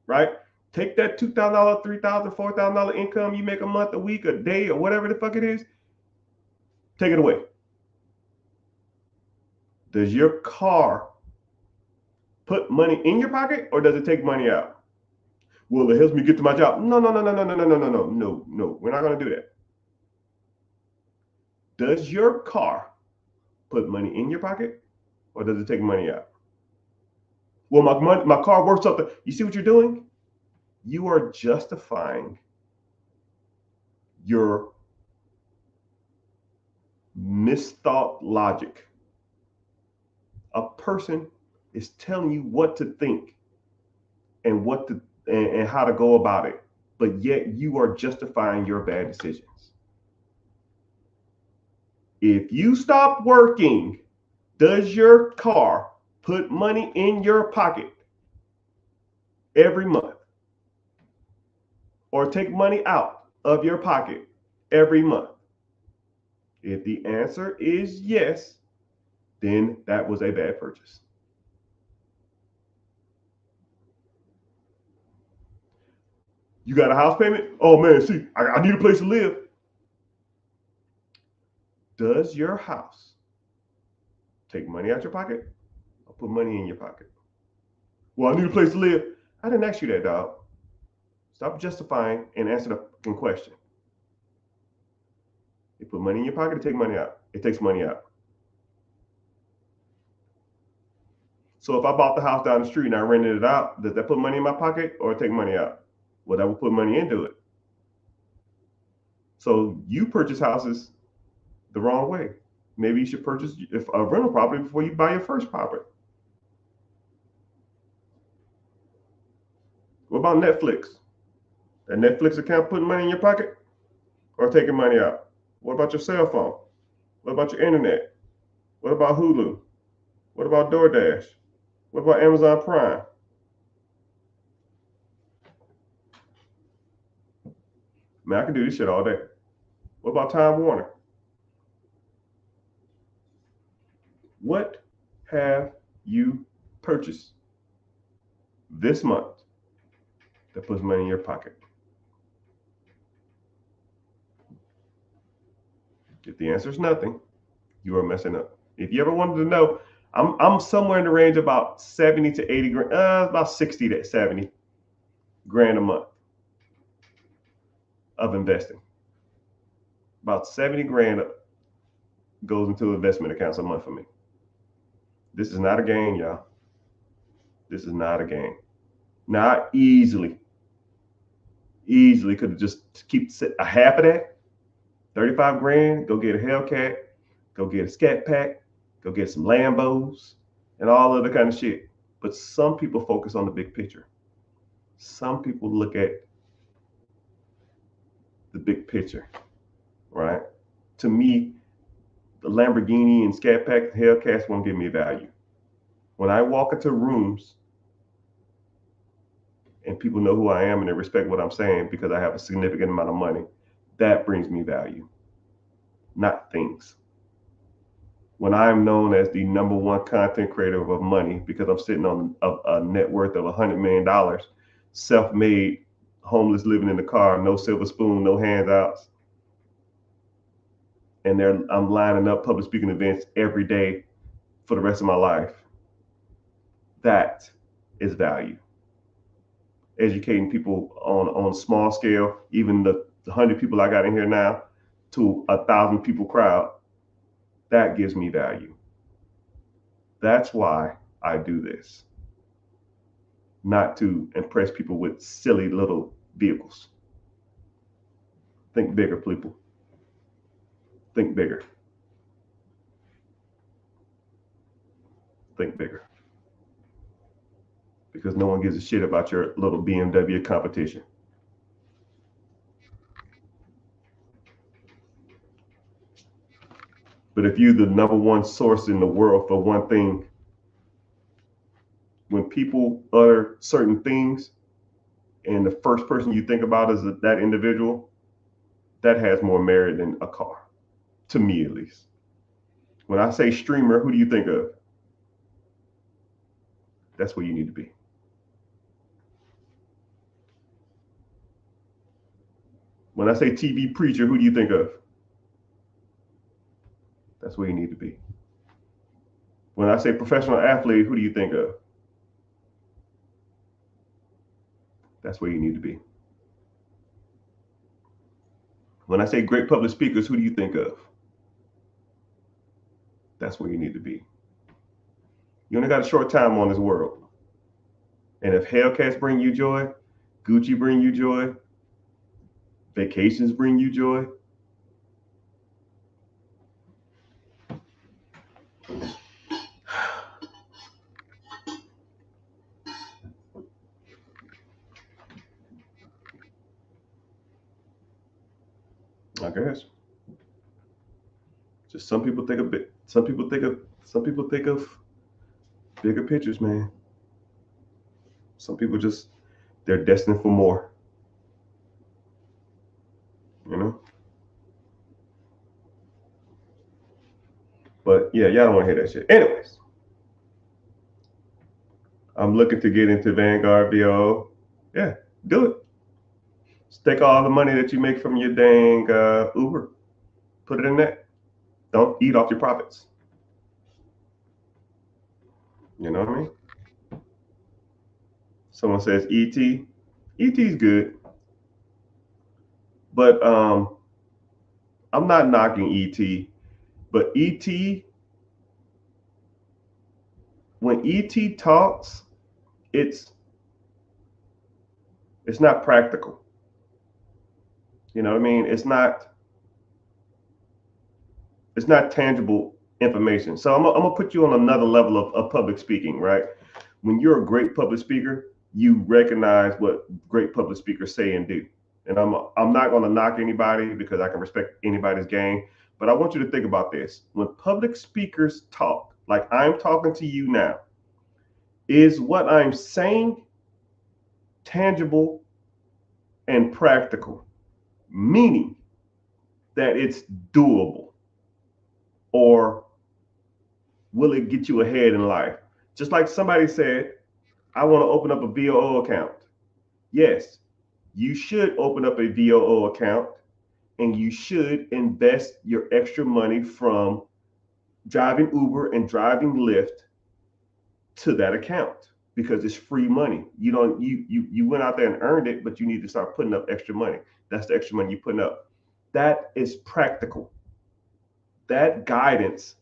right? Take that $2,000, $3,000, $4,000 income you make a month, a week, a day, or whatever the fuck it is, take it away. Does your car put money in your pocket or does it take money out? Well, it helps me get to my job. No. We're not going to do that. Does your car put money in your pocket or does it take money out? Well, my car works up. You see what you're doing? You are justifying your misthought logic. A person is telling you what to think and and how to go about it, but yet you are justifying your bad decisions. If you stop working, does your car put money in your pocket every month or take money out of your pocket every month? If the answer is yes, then that was a bad purchase. You got a house payment? Oh man, see, I need a place to live. Does your house take money out your pocket or put money in your pocket? Well, I need a place to live. I didn't ask you that, dog. Stop justifying and answer the fucking question. You put money in your pocket, it takes money out. It takes money out. So if I bought the house down the street and I rented it out, does that put money in my pocket or take money out? Well, that will put money into it. So you purchase houses the wrong way. Maybe you should purchase a rental property before you buy your first property. What about Netflix? That Netflix account putting money in your pocket or taking money out? What about your cell phone? What about your internet? What about Hulu? What about DoorDash? What about Amazon Prime? Man, I can do this shit all day. What about Time Warner? What have you purchased this month that puts money in your pocket? If the answer is nothing, you are messing up. If you ever wanted to know, I'm somewhere in the range of about 70 to 80 grand, about 60 to 70 grand a month of investing. About 70 grand goes into investment accounts a month for me. This is not a game, y'all. This is not a game. Now, I easily could have just keep a half of that, 35 grand, go get a Hellcat, go get a Scat Pack, go get some Lambos, and all other kind of shit. But some people focus on the big picture. Some people look at the big picture, right? To me, the Lamborghini and Scat Pack, Hellcats won't give me value. When I walk into rooms and people know who I am and they respect what I'm saying because I have a significant amount of money, that brings me value, not things. When I'm known as the number one content creator of money because I'm sitting on a net worth of $100 million, self-made, homeless, living in the car, no silver spoon, no handouts, and I'm lining up public speaking events every day for the rest of my life. That is value. Educating people on a small scale, even the 100 people I got in here now, to 1,000 people crowd, that gives me value. That's why I do this. Not to impress people with silly little vehicles. Think bigger, people. Think bigger. Think bigger. Because no one gives a shit about your little BMW competition. But if you're the number one source in the world for one thing, when people utter certain things, and the first person you think about is that individual, that has more merit than a car, to me at least. When I say streamer, who do you think of? That's where you need to be. When I say TV preacher, who do you think of? That's where you need to be. When I say professional athlete, who do you think of? That's where you need to be. When I say great public speakers, who do you think of? That's where you need to be. You only got a short time on this world. And if Hellcats bring you joy, Gucci bring you joy, vacations bring you joy, I guess. Just some people think of bigger pictures, man. Some people just, they're destined for more. You know? But yeah, y'all don't want to hear that shit. Anyways, I'm looking to get into Vanguard VO. Yeah, do it. Just take all the money that you make from your dang Uber, put it in that. Don't eat off your profits. You know what I mean? Someone says ET. ET's good. But I'm not knocking ET. But ET, when ET talks, it's not practical. You know what I mean? It's not tangible information. So I'm gonna put you on another level of public speaking, right? When you're a great public speaker, you recognize what great public speakers say and do. And I'm not gonna knock anybody because I can respect anybody's game. But I want you to think about this. When public speakers talk, like I'm talking to you now, is what I'm saying tangible and practical? Meaning that it's doable, or will it get you ahead in life? Just like somebody said, I want to open up a VOO account. Yes, you should open up a VOO account, and you should invest your extra money from driving Uber and driving Lyft to that account because it's free money. You went out there and earned it, but you need to start putting up extra money. That's the extra money you're putting up. That is practical. That guidance,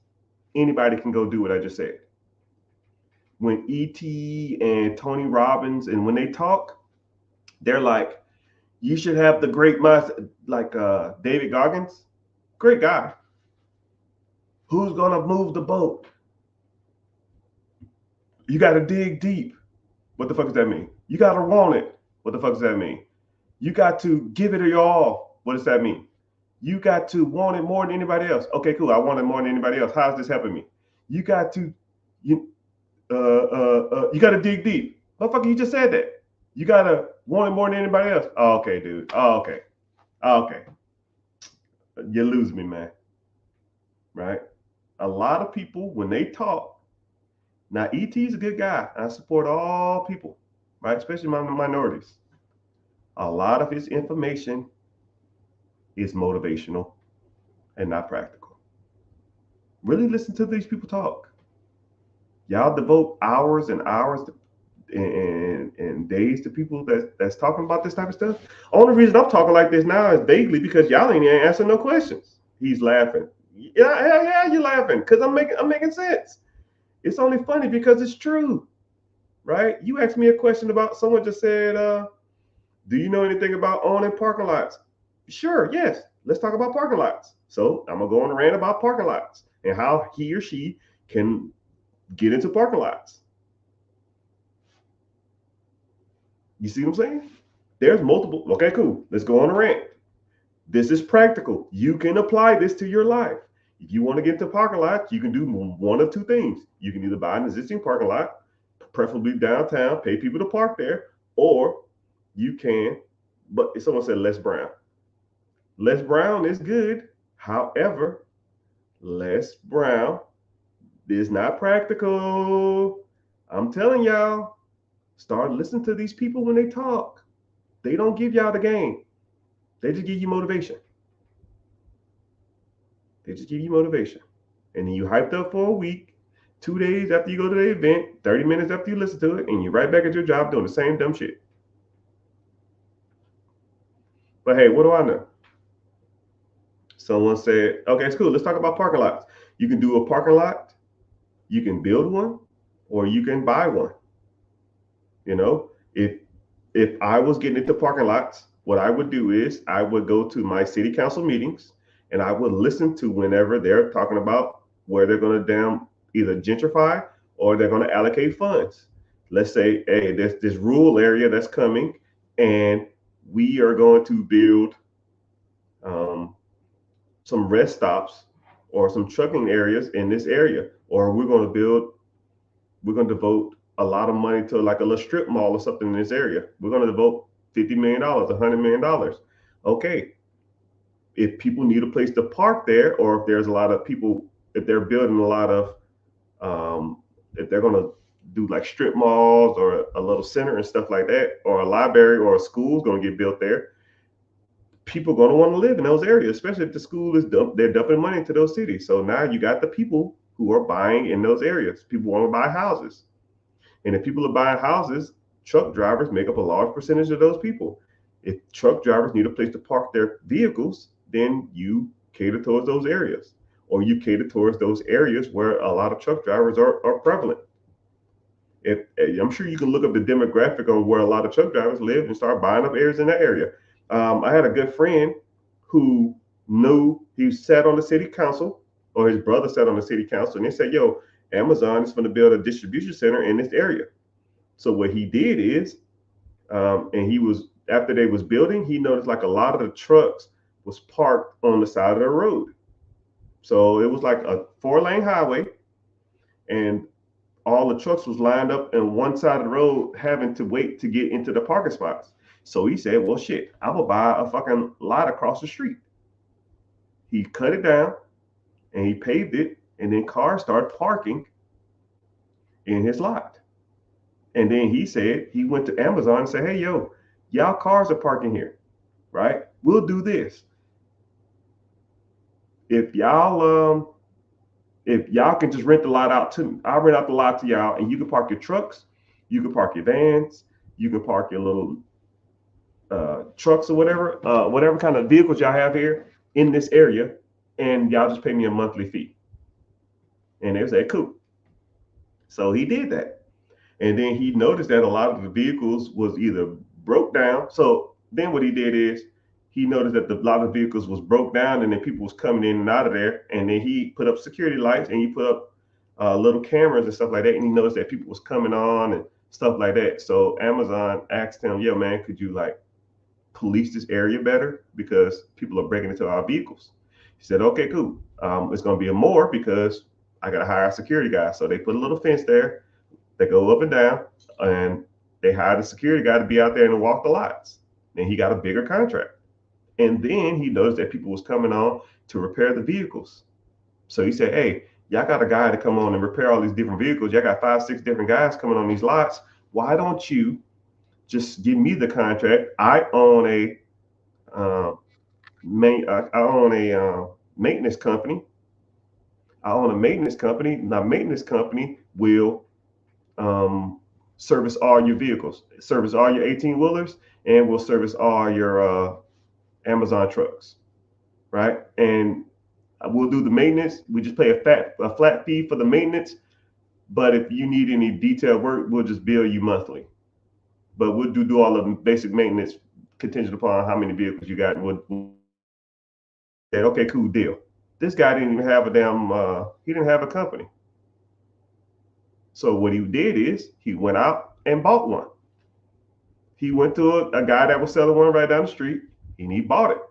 anybody can go do what I just said. When E.T. and Tony Robbins, and when they talk, they're like, you should have the great minds, like David Goggins, great guy. Who's gonna move the boat? You gotta dig deep. What the fuck does that mean? You gotta want it. What the fuck does that mean? You got to give it your all. What does that mean? You got to want it more than anybody else. Okay, cool. I want it more than anybody else. How's this helping me? You got to, you got to dig deep. Motherfucker, you just said that. You got to want it more than anybody else. Oh, okay, dude. Oh, okay. Oh, okay. You lose me, man. Right? A lot of people, when they talk, now E.T.'s a good guy. I support all people, right? Especially minorities. A lot of his information is motivational and not practical. Really listen to these people talk. Y'all devote hours and hours and days to people that's talking about this type of stuff. Only reason I'm talking like this now is vaguely because y'all ain't answering no questions. He's laughing. Yeah, you're laughing because I'm making sense. It's only funny because it's true, right? You asked me a question about, someone just said, do you know anything about owning parking lots? Sure, yes. Let's talk about parking lots. So I'm gonna go on a rant about parking lots and how he or she can get into parking lots. You see what I'm saying? There's multiple. Okay, cool. Let's go on a rant. This is practical. You can apply this to your life. If you want to get into parking lots, you can do one of two things. You can either buy an existing parking lot, preferably downtown, pay people to park there, or You can, but if someone said Les Brown. Les Brown is good. However, Les Brown is not practical. I'm telling y'all, start listening to these people when they talk. They don't give y'all the game. They just give you motivation. They just give you motivation. And then you hyped up for a week, 2 days after you go to the event, 30 minutes after you listen to it, and you're right back at your job doing the same dumb shit. But hey, what do I know? Someone said, okay, it's cool. Let's talk about parking lots. You can do a parking lot, you can build one, or you can buy one. You know, if I was getting into parking lots, what I would do is I would go to my city council meetings and I would listen to whenever they're talking about where they're going to damn either gentrify or they're going to allocate funds. Let's say, hey, there's this rural area that's coming and we are going to build um, some rest stops or some trucking areas in this area, or we're going to devote a lot of money to like a little strip mall or something in this area. We're going to devote $50 million, $100 million. Okay, if people need a place to park there, or if there's a lot of people, if they're building a lot of, if they're going to do like strip malls or a little center and stuff like that, or a library or a school's going to get built there, people are going to want to live in those areas, especially if the school is they're dumping money into those cities. So now you got the people who are buying in those areas. People want to buy houses. And if people are buying houses, truck drivers make up a large percentage of those people. If truck drivers need a place to park their vehicles, then you cater towards those areas, or you cater towards those areas where a lot of truck drivers are prevalent. If I'm sure you can look up the demographic on where a lot of truck drivers live and start buying up areas in that area. I had a good friend who knew he sat on the city council, or his brother sat on the city council, and they said, "Yo, Amazon is going to build a distribution center in this area." So what he did is, and he was after they was building, he noticed like a lot of the trucks was parked on the side of the road. So it was like a 4 lane highway, and all the trucks was lined up on one side of the road, having to wait to get into the parking spots. So he said, "Well, shit, I'm gonna buy a fucking lot across the street." He cut it down and he paved it, and then cars started parking in his lot. And then he said he went to Amazon and said, "Hey, yo, y'all cars are parking here, right? We'll do this. If y'all can just rent the lot out to me, I'll rent out the lot to y'all, and you can park your trucks, you can park your vans, you can park your little trucks or whatever kind of vehicles y'all have here in this area, and y'all just pay me a monthly fee." And they said, "Cool." So he did that. And then he noticed that a lot of the vehicles was either broke down. So then what he did is he noticed that a lot of vehicles was broke down, and then people was coming in and out of there. And then he put up security lights and he put up little cameras and stuff like that. And he noticed that people was coming on and stuff like that. So Amazon asked him, "Yo, man, could you like police this area better, because people are breaking into our vehicles?" He said, "Okay, cool. It's going to be a more because I got to hire a security guy." So they put a little fence there. They go up and down, and they hired a security guy to be out there and walk the lots. And he got a bigger contract. And then he noticed that people was coming on to repair the vehicles. So he said, "Hey, y'all got a guy to come on and repair all these different vehicles. Y'all got 5, 6 different guys coming on these lots. Why don't you just give me the contract? I own a I own a maintenance company. I own a maintenance company. My maintenance company will um, service all your vehicles, service all your 18 wheelers, and will service all your Amazon trucks, right? And we'll do the maintenance. We just pay a flat fee for the maintenance. But if you need any detailed work, we'll just bill you monthly. But we'll do all of the basic maintenance contingent upon how many vehicles you got." And we'll say, "Okay, cool, deal." This guy didn't even have a damn. He didn't have a company. So what he did is he went out and bought one. He went to a guy that was selling one right down the street, and he bought it.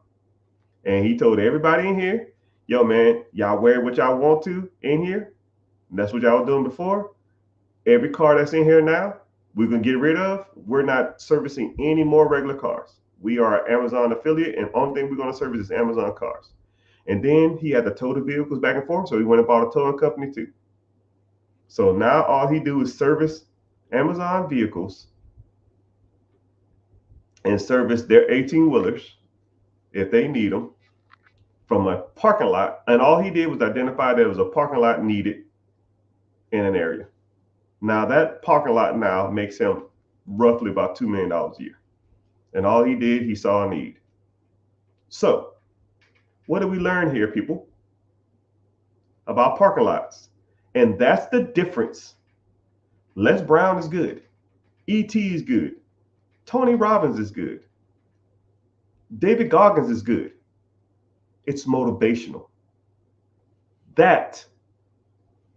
And he told everybody in here, "Yo, man, y'all wear what y'all want to in here. And that's what y'all was doing before. Every car that's in here now, we're going to get rid of. We're not servicing any more regular cars. We are an Amazon affiliate, and only thing we're going to service is Amazon cars. And then he had to tow the vehicles back and forth, so he went and bought a towing company too. So now all he do is service Amazon vehicles and service their 18-wheelers if they need them from a parking lot. And all he did was identify there was a parking lot needed in an area. Now that parking lot now makes him roughly about $2 million a year. And all he did, he saw a need. So what do we learn here, people? About parking lots. And that's the difference. Les Brown is good. E.T. is good. Tony Robbins is good. David Goggins is good. It's motivational. That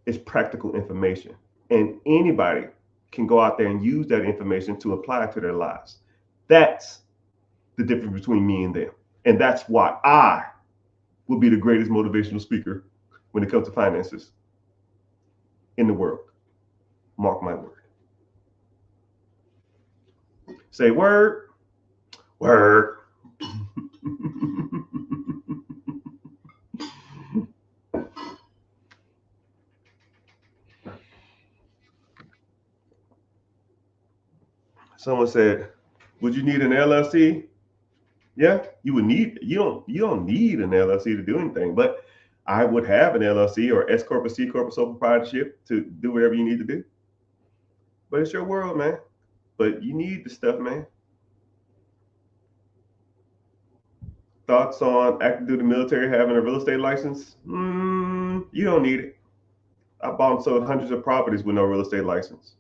is practical information. And anybody can go out there and use that information to apply it to their lives. That's the difference between me and them. And that's why I will be the greatest motivational speaker when it comes to finances in the world. Mark my word. Say word. Word. Someone said, would you need an LLC? Yeah, you don't need an LLC to do anything, but I would have an LLC or S Corp or C Corp or sole proprietorship to do whatever you need to do. But it's your world, man. But you need the stuff, man. Thoughts on active duty military having a real estate license? You don't need it. I bought and sold hundreds of properties with no real estate license.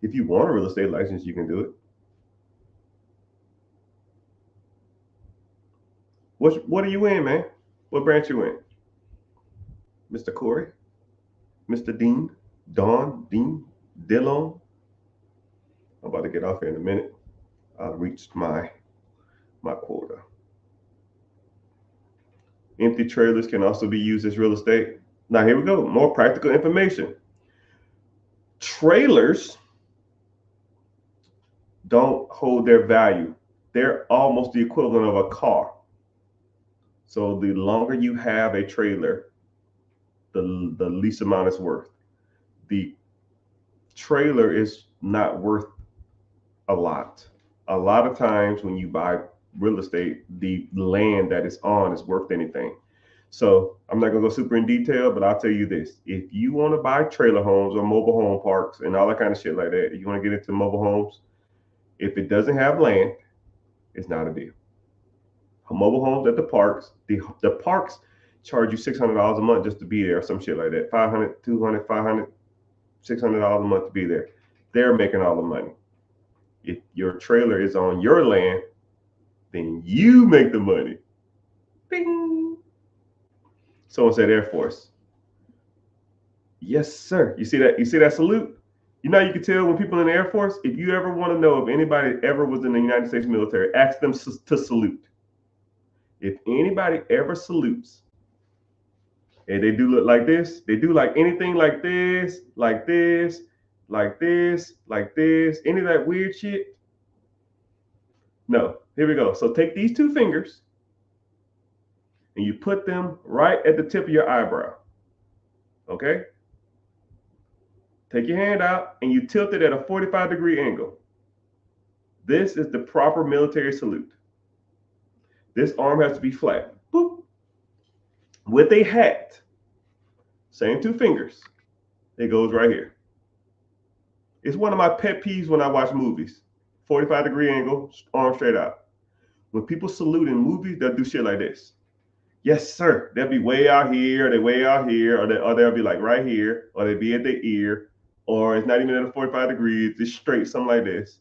If you want a real estate license, you can do it. What are you in, man? What branch you in? Mr. Corey? Mr. Dean? Don? Dean? Dillon? I'm about to get off here in a minute. I've reached my quota. Empty trailers can also be used as real estate. Now here we go, more practical information. Trailers don't hold their value. They're almost the equivalent of a car. So the longer you have a trailer, the least amount it's worth. The trailer is not worth a lot. A lot of times when you buy real estate, the land that it's on is worth anything. So I'm not gonna go super in detail, but I'll tell you this. If you want to buy trailer homes or mobile home parks and all that kind of shit like that, if you want to get into mobile homes, if it doesn't have land, it's not a deal. Mobile homes at the parks, the parks charge you $600 a month just to be there or some shit like that. $500, $200, $500, $600 a month to be there. They're making all the money. If your trailer is on your land, then you make the money. Bing. Someone said Air Force. Yes, sir. You see that? You see that salute? You know, you can tell when people in the Air Force, if you ever want to know if anybody ever was in the United States military, ask them to salute. If anybody ever salutes, and they do look like this, they do like anything like this, like this, like this, like this, any of that weird shit. No, here we go. So take these two fingers and you put them right at the tip of your eyebrow. Okay? Take your hand out and you tilt it at a 45-degree angle. This is the proper military salute. This arm has to be flat. Boop. With a hat, same two fingers, it goes right here. It's one of my pet peeves when I watch movies. 45-degree angle, arm straight out. When people salute in movies, they'll do shit like this. Yes, sir. They'll be way out here, they're way out here, or they'll be like right here, or they'll be at their ear, or it's not even at a 45 degrees, it's straight, something like this.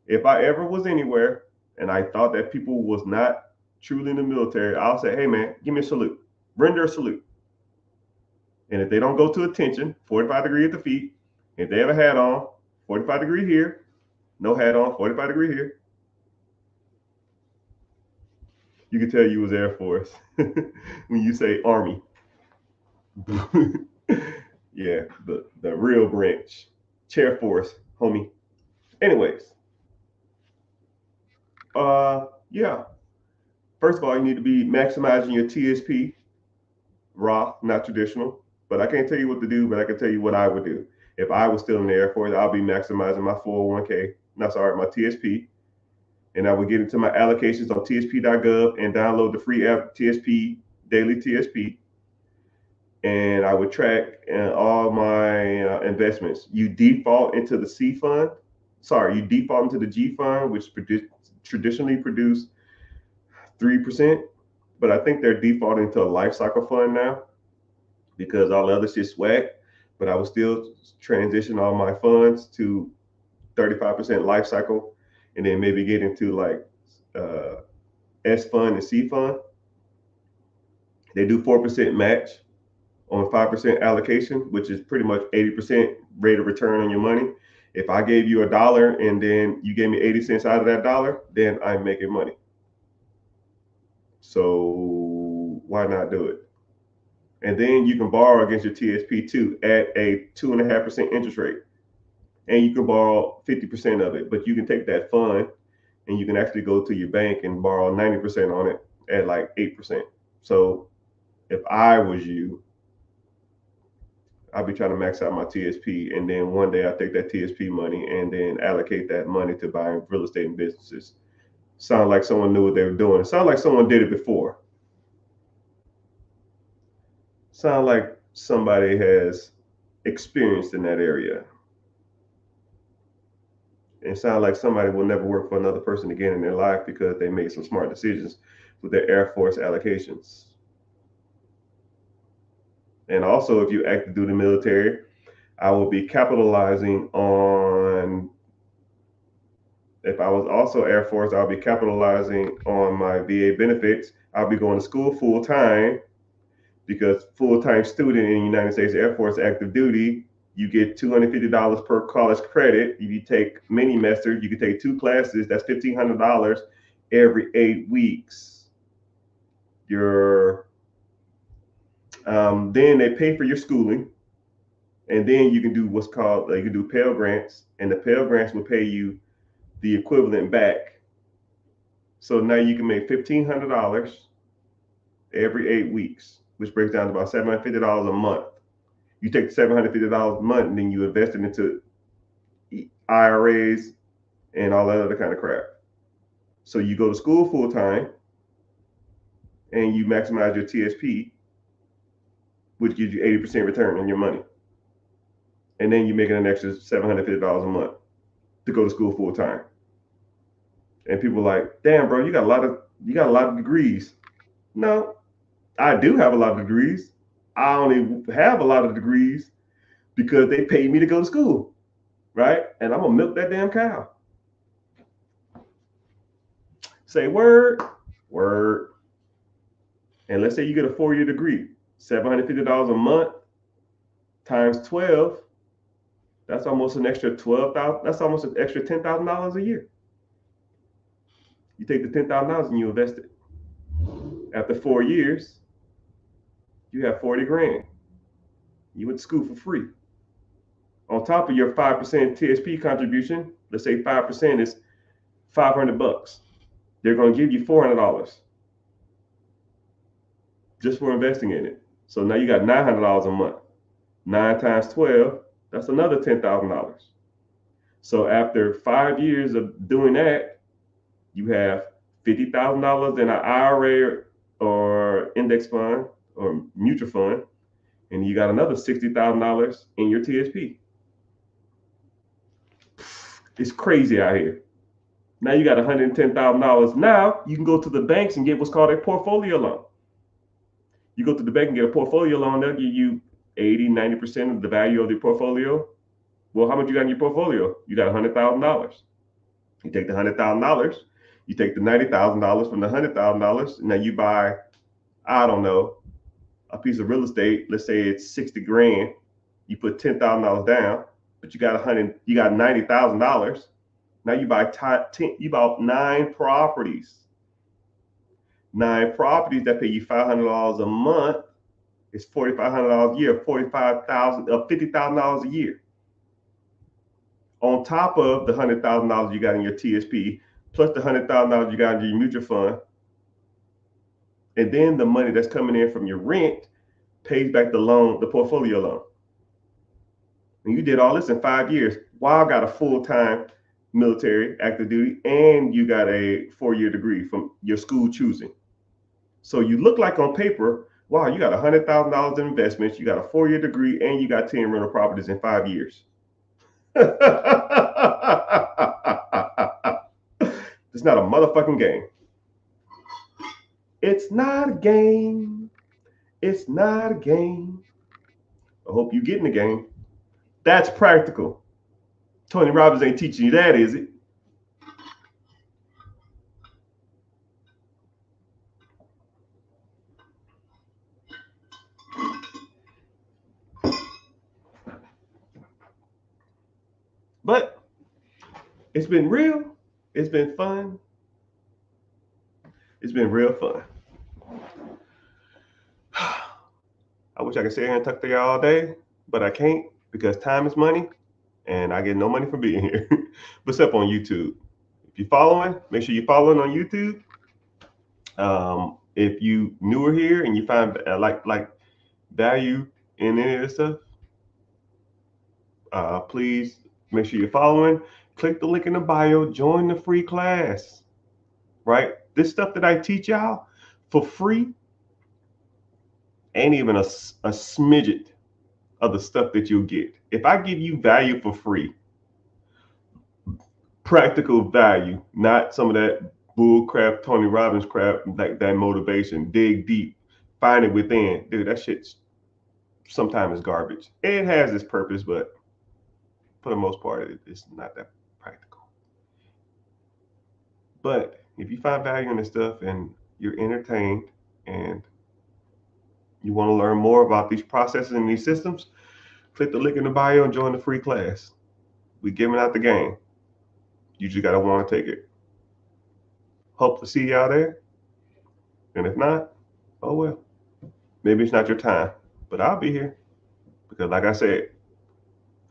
If I ever was anywhere and I thought that people was not truly in the military, I'll say, hey man, give me a salute. Render a salute. And if they don't go to attention, 45 degree at the feet. If they have a hat on, 45 degree here. No hat on, 45 degree here. You can tell you was Air Force when you say Army. Yeah, the real branch. Chair Force, homie. Anyways, yeah. First of all, you need to be maximizing your TSP, Roth, not traditional. But I can't tell you what to do, but I can tell you what I would do. If I was still in the Air Force, I'll be maximizing my 401k, not sorry, my TSP. And I would get into my allocations on tsp.gov and download the free app TSP, Daily TSP. And I would track all my investments. You default into the C fund. Sorry, you default into the G fund, which traditionally produce 3%. But I think they're defaulting to a life cycle fund now because all the other shit's whack. But I would still transition all my funds to 35% life cycle and then maybe get into like uh, S fund and C fund. They do 4% match on 5% allocation, which is pretty much 80% rate of return on your money. If I gave you $1 and then you gave me 80 cents out of that dollar, then I'm making money. So why not do it? And then you can borrow against your TSP too at a 2.5% interest rate. And you can borrow 50% of it, but you can take that fund and you can actually go to your bank and borrow 90% on it at like 8%. So if I was you, I'll be trying to max out my TSP, and then one day I take that TSP money and then allocate that money to buying real estate and businesses. Sound like someone knew what they were doing. Sound like someone did it before. Sound like somebody has experienced in that area. And sound like somebody will never work for another person again in their life because they made some smart decisions with their Air Force allocations. And also, if you active duty military, I will be capitalizing on. If I was also Air Force, I'll be capitalizing on my VA benefits. I'll be going to school full time because full-time student in the United States Air Force active duty, you get $250 per college credit. If you take mini semester, you can take 2 classes. That's $1,500 every 8 weeks. Your then they pay for your schooling, and then you can do what's called you can do Pell Grants, and the Pell Grants will pay you the equivalent back. So now you can make $1,500 every 8 weeks, which breaks down to about $750 a month. You take the $750 a month and then you invest it into IRAs and all that other kind of crap. So you go to school full time and you maximize your TSP, which gives you 80% return on your money. And then you're making an extra $750 a month to go to school full time. And people are like, damn, bro, you got a lot of degrees. No, I do have a lot of degrees. I only have a lot of degrees because they paid me to go to school, right? And I'm gonna milk that damn cow. Say word, word. And let's say you get a 4-year degree, $750 a month times 12. That's almost an extra 12,000. That's almost an extra $10,000 a year. You take the $10,000 and you invest it. After 4 years, you have 40 grand. You went to school for free. On top of your 5% TSP contribution, let's say 5% is $500. They're going to give you $400 just for investing in it. So now you got $900 a month. 9 times 12, that's another $10,000. So after 5 years of doing that, you have $50,000 in an IRA or index fund or mutual fund, and you got another $60,000 in your TSP. It's crazy out here. Now you got $110,000. Now you can go to the banks and get what's called a portfolio loan. You go to the bank and get a portfolio loan, they'll give you 80, 90% of the value of the portfolio. Well, how much you got in your portfolio? You got $100,000. You take the $100,000, you take the $90,000 from the $100,000. Now you buy, I don't know, a piece of real estate. Let's say it's 60 grand. You put $10,000 down, but you got $90,000. Now you buy 9 properties. 9 properties that pay you $500 a month. It's $4,500 a year, $50,000 a year. on top of the $100,000 you got in your TSP, plus the $100,000 you got in your mutual fund, and then the money that's coming in from your rent pays back the loan, the portfolio loan. And you did all this in 5 years while got a full-time military active duty, and you got a 4-year degree from your school choosing. So you look like on paper, wow, you got $100,000 in investments, you got a 4-year degree, and you got 10 rental properties in 5 years. It's not a motherfucking game. It's not a game. It's not a game. I hope you get in the game. That's practical. Tony Robbins ain't teaching you that, is it? But it's been real. It's been fun. It's been real fun. I wish I could sit here and talk to y'all all day, but I can't because time is money and I get no money for being here. But except on YouTube. If you're following, make sure you're following on YouTube. If you newer here and you find like value in any of this stuff, please make sure you're following. Click the link in the bio, join the free class, right? This stuff that I teach y'all for free ain't even a smidget of the stuff that you'll get. If I give you value for free, practical value, not some of that bull crap, Tony Robbins crap, like that motivation, dig deep, find it within. Dude, that shit's sometimes garbage. It has its purpose, but for the most part, it's not that practical. But if you find value in this stuff and you're entertained and you want to learn more about these processes and these systems, click the link in the bio and join the free class. We're giving out the game. You just got to want to take it. Hope to see y'all there. And if not, oh well. Maybe it's not your time, but I'll be here. Because like I said,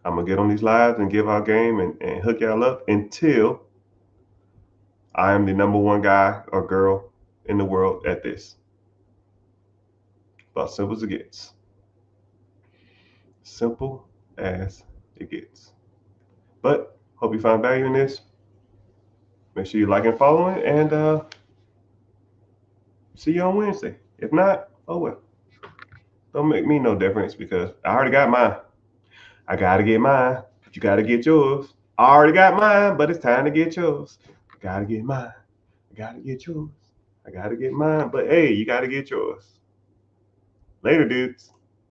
I'm going to get on these lives and give our game and hook y'all up until I am the #1 guy or girl in the world at this. About simple as it gets. Simple as it gets. But hope you find value in this. Make sure you like and follow it, and see you on Wednesday. If not, oh well. Don't make me no difference because I already got mine. I gotta get mine, but you gotta get yours. I already got mine, but it's time to get yours. I gotta get mine. I gotta get yours. I gotta get mine, but hey, you gotta get yours. Later, dudes.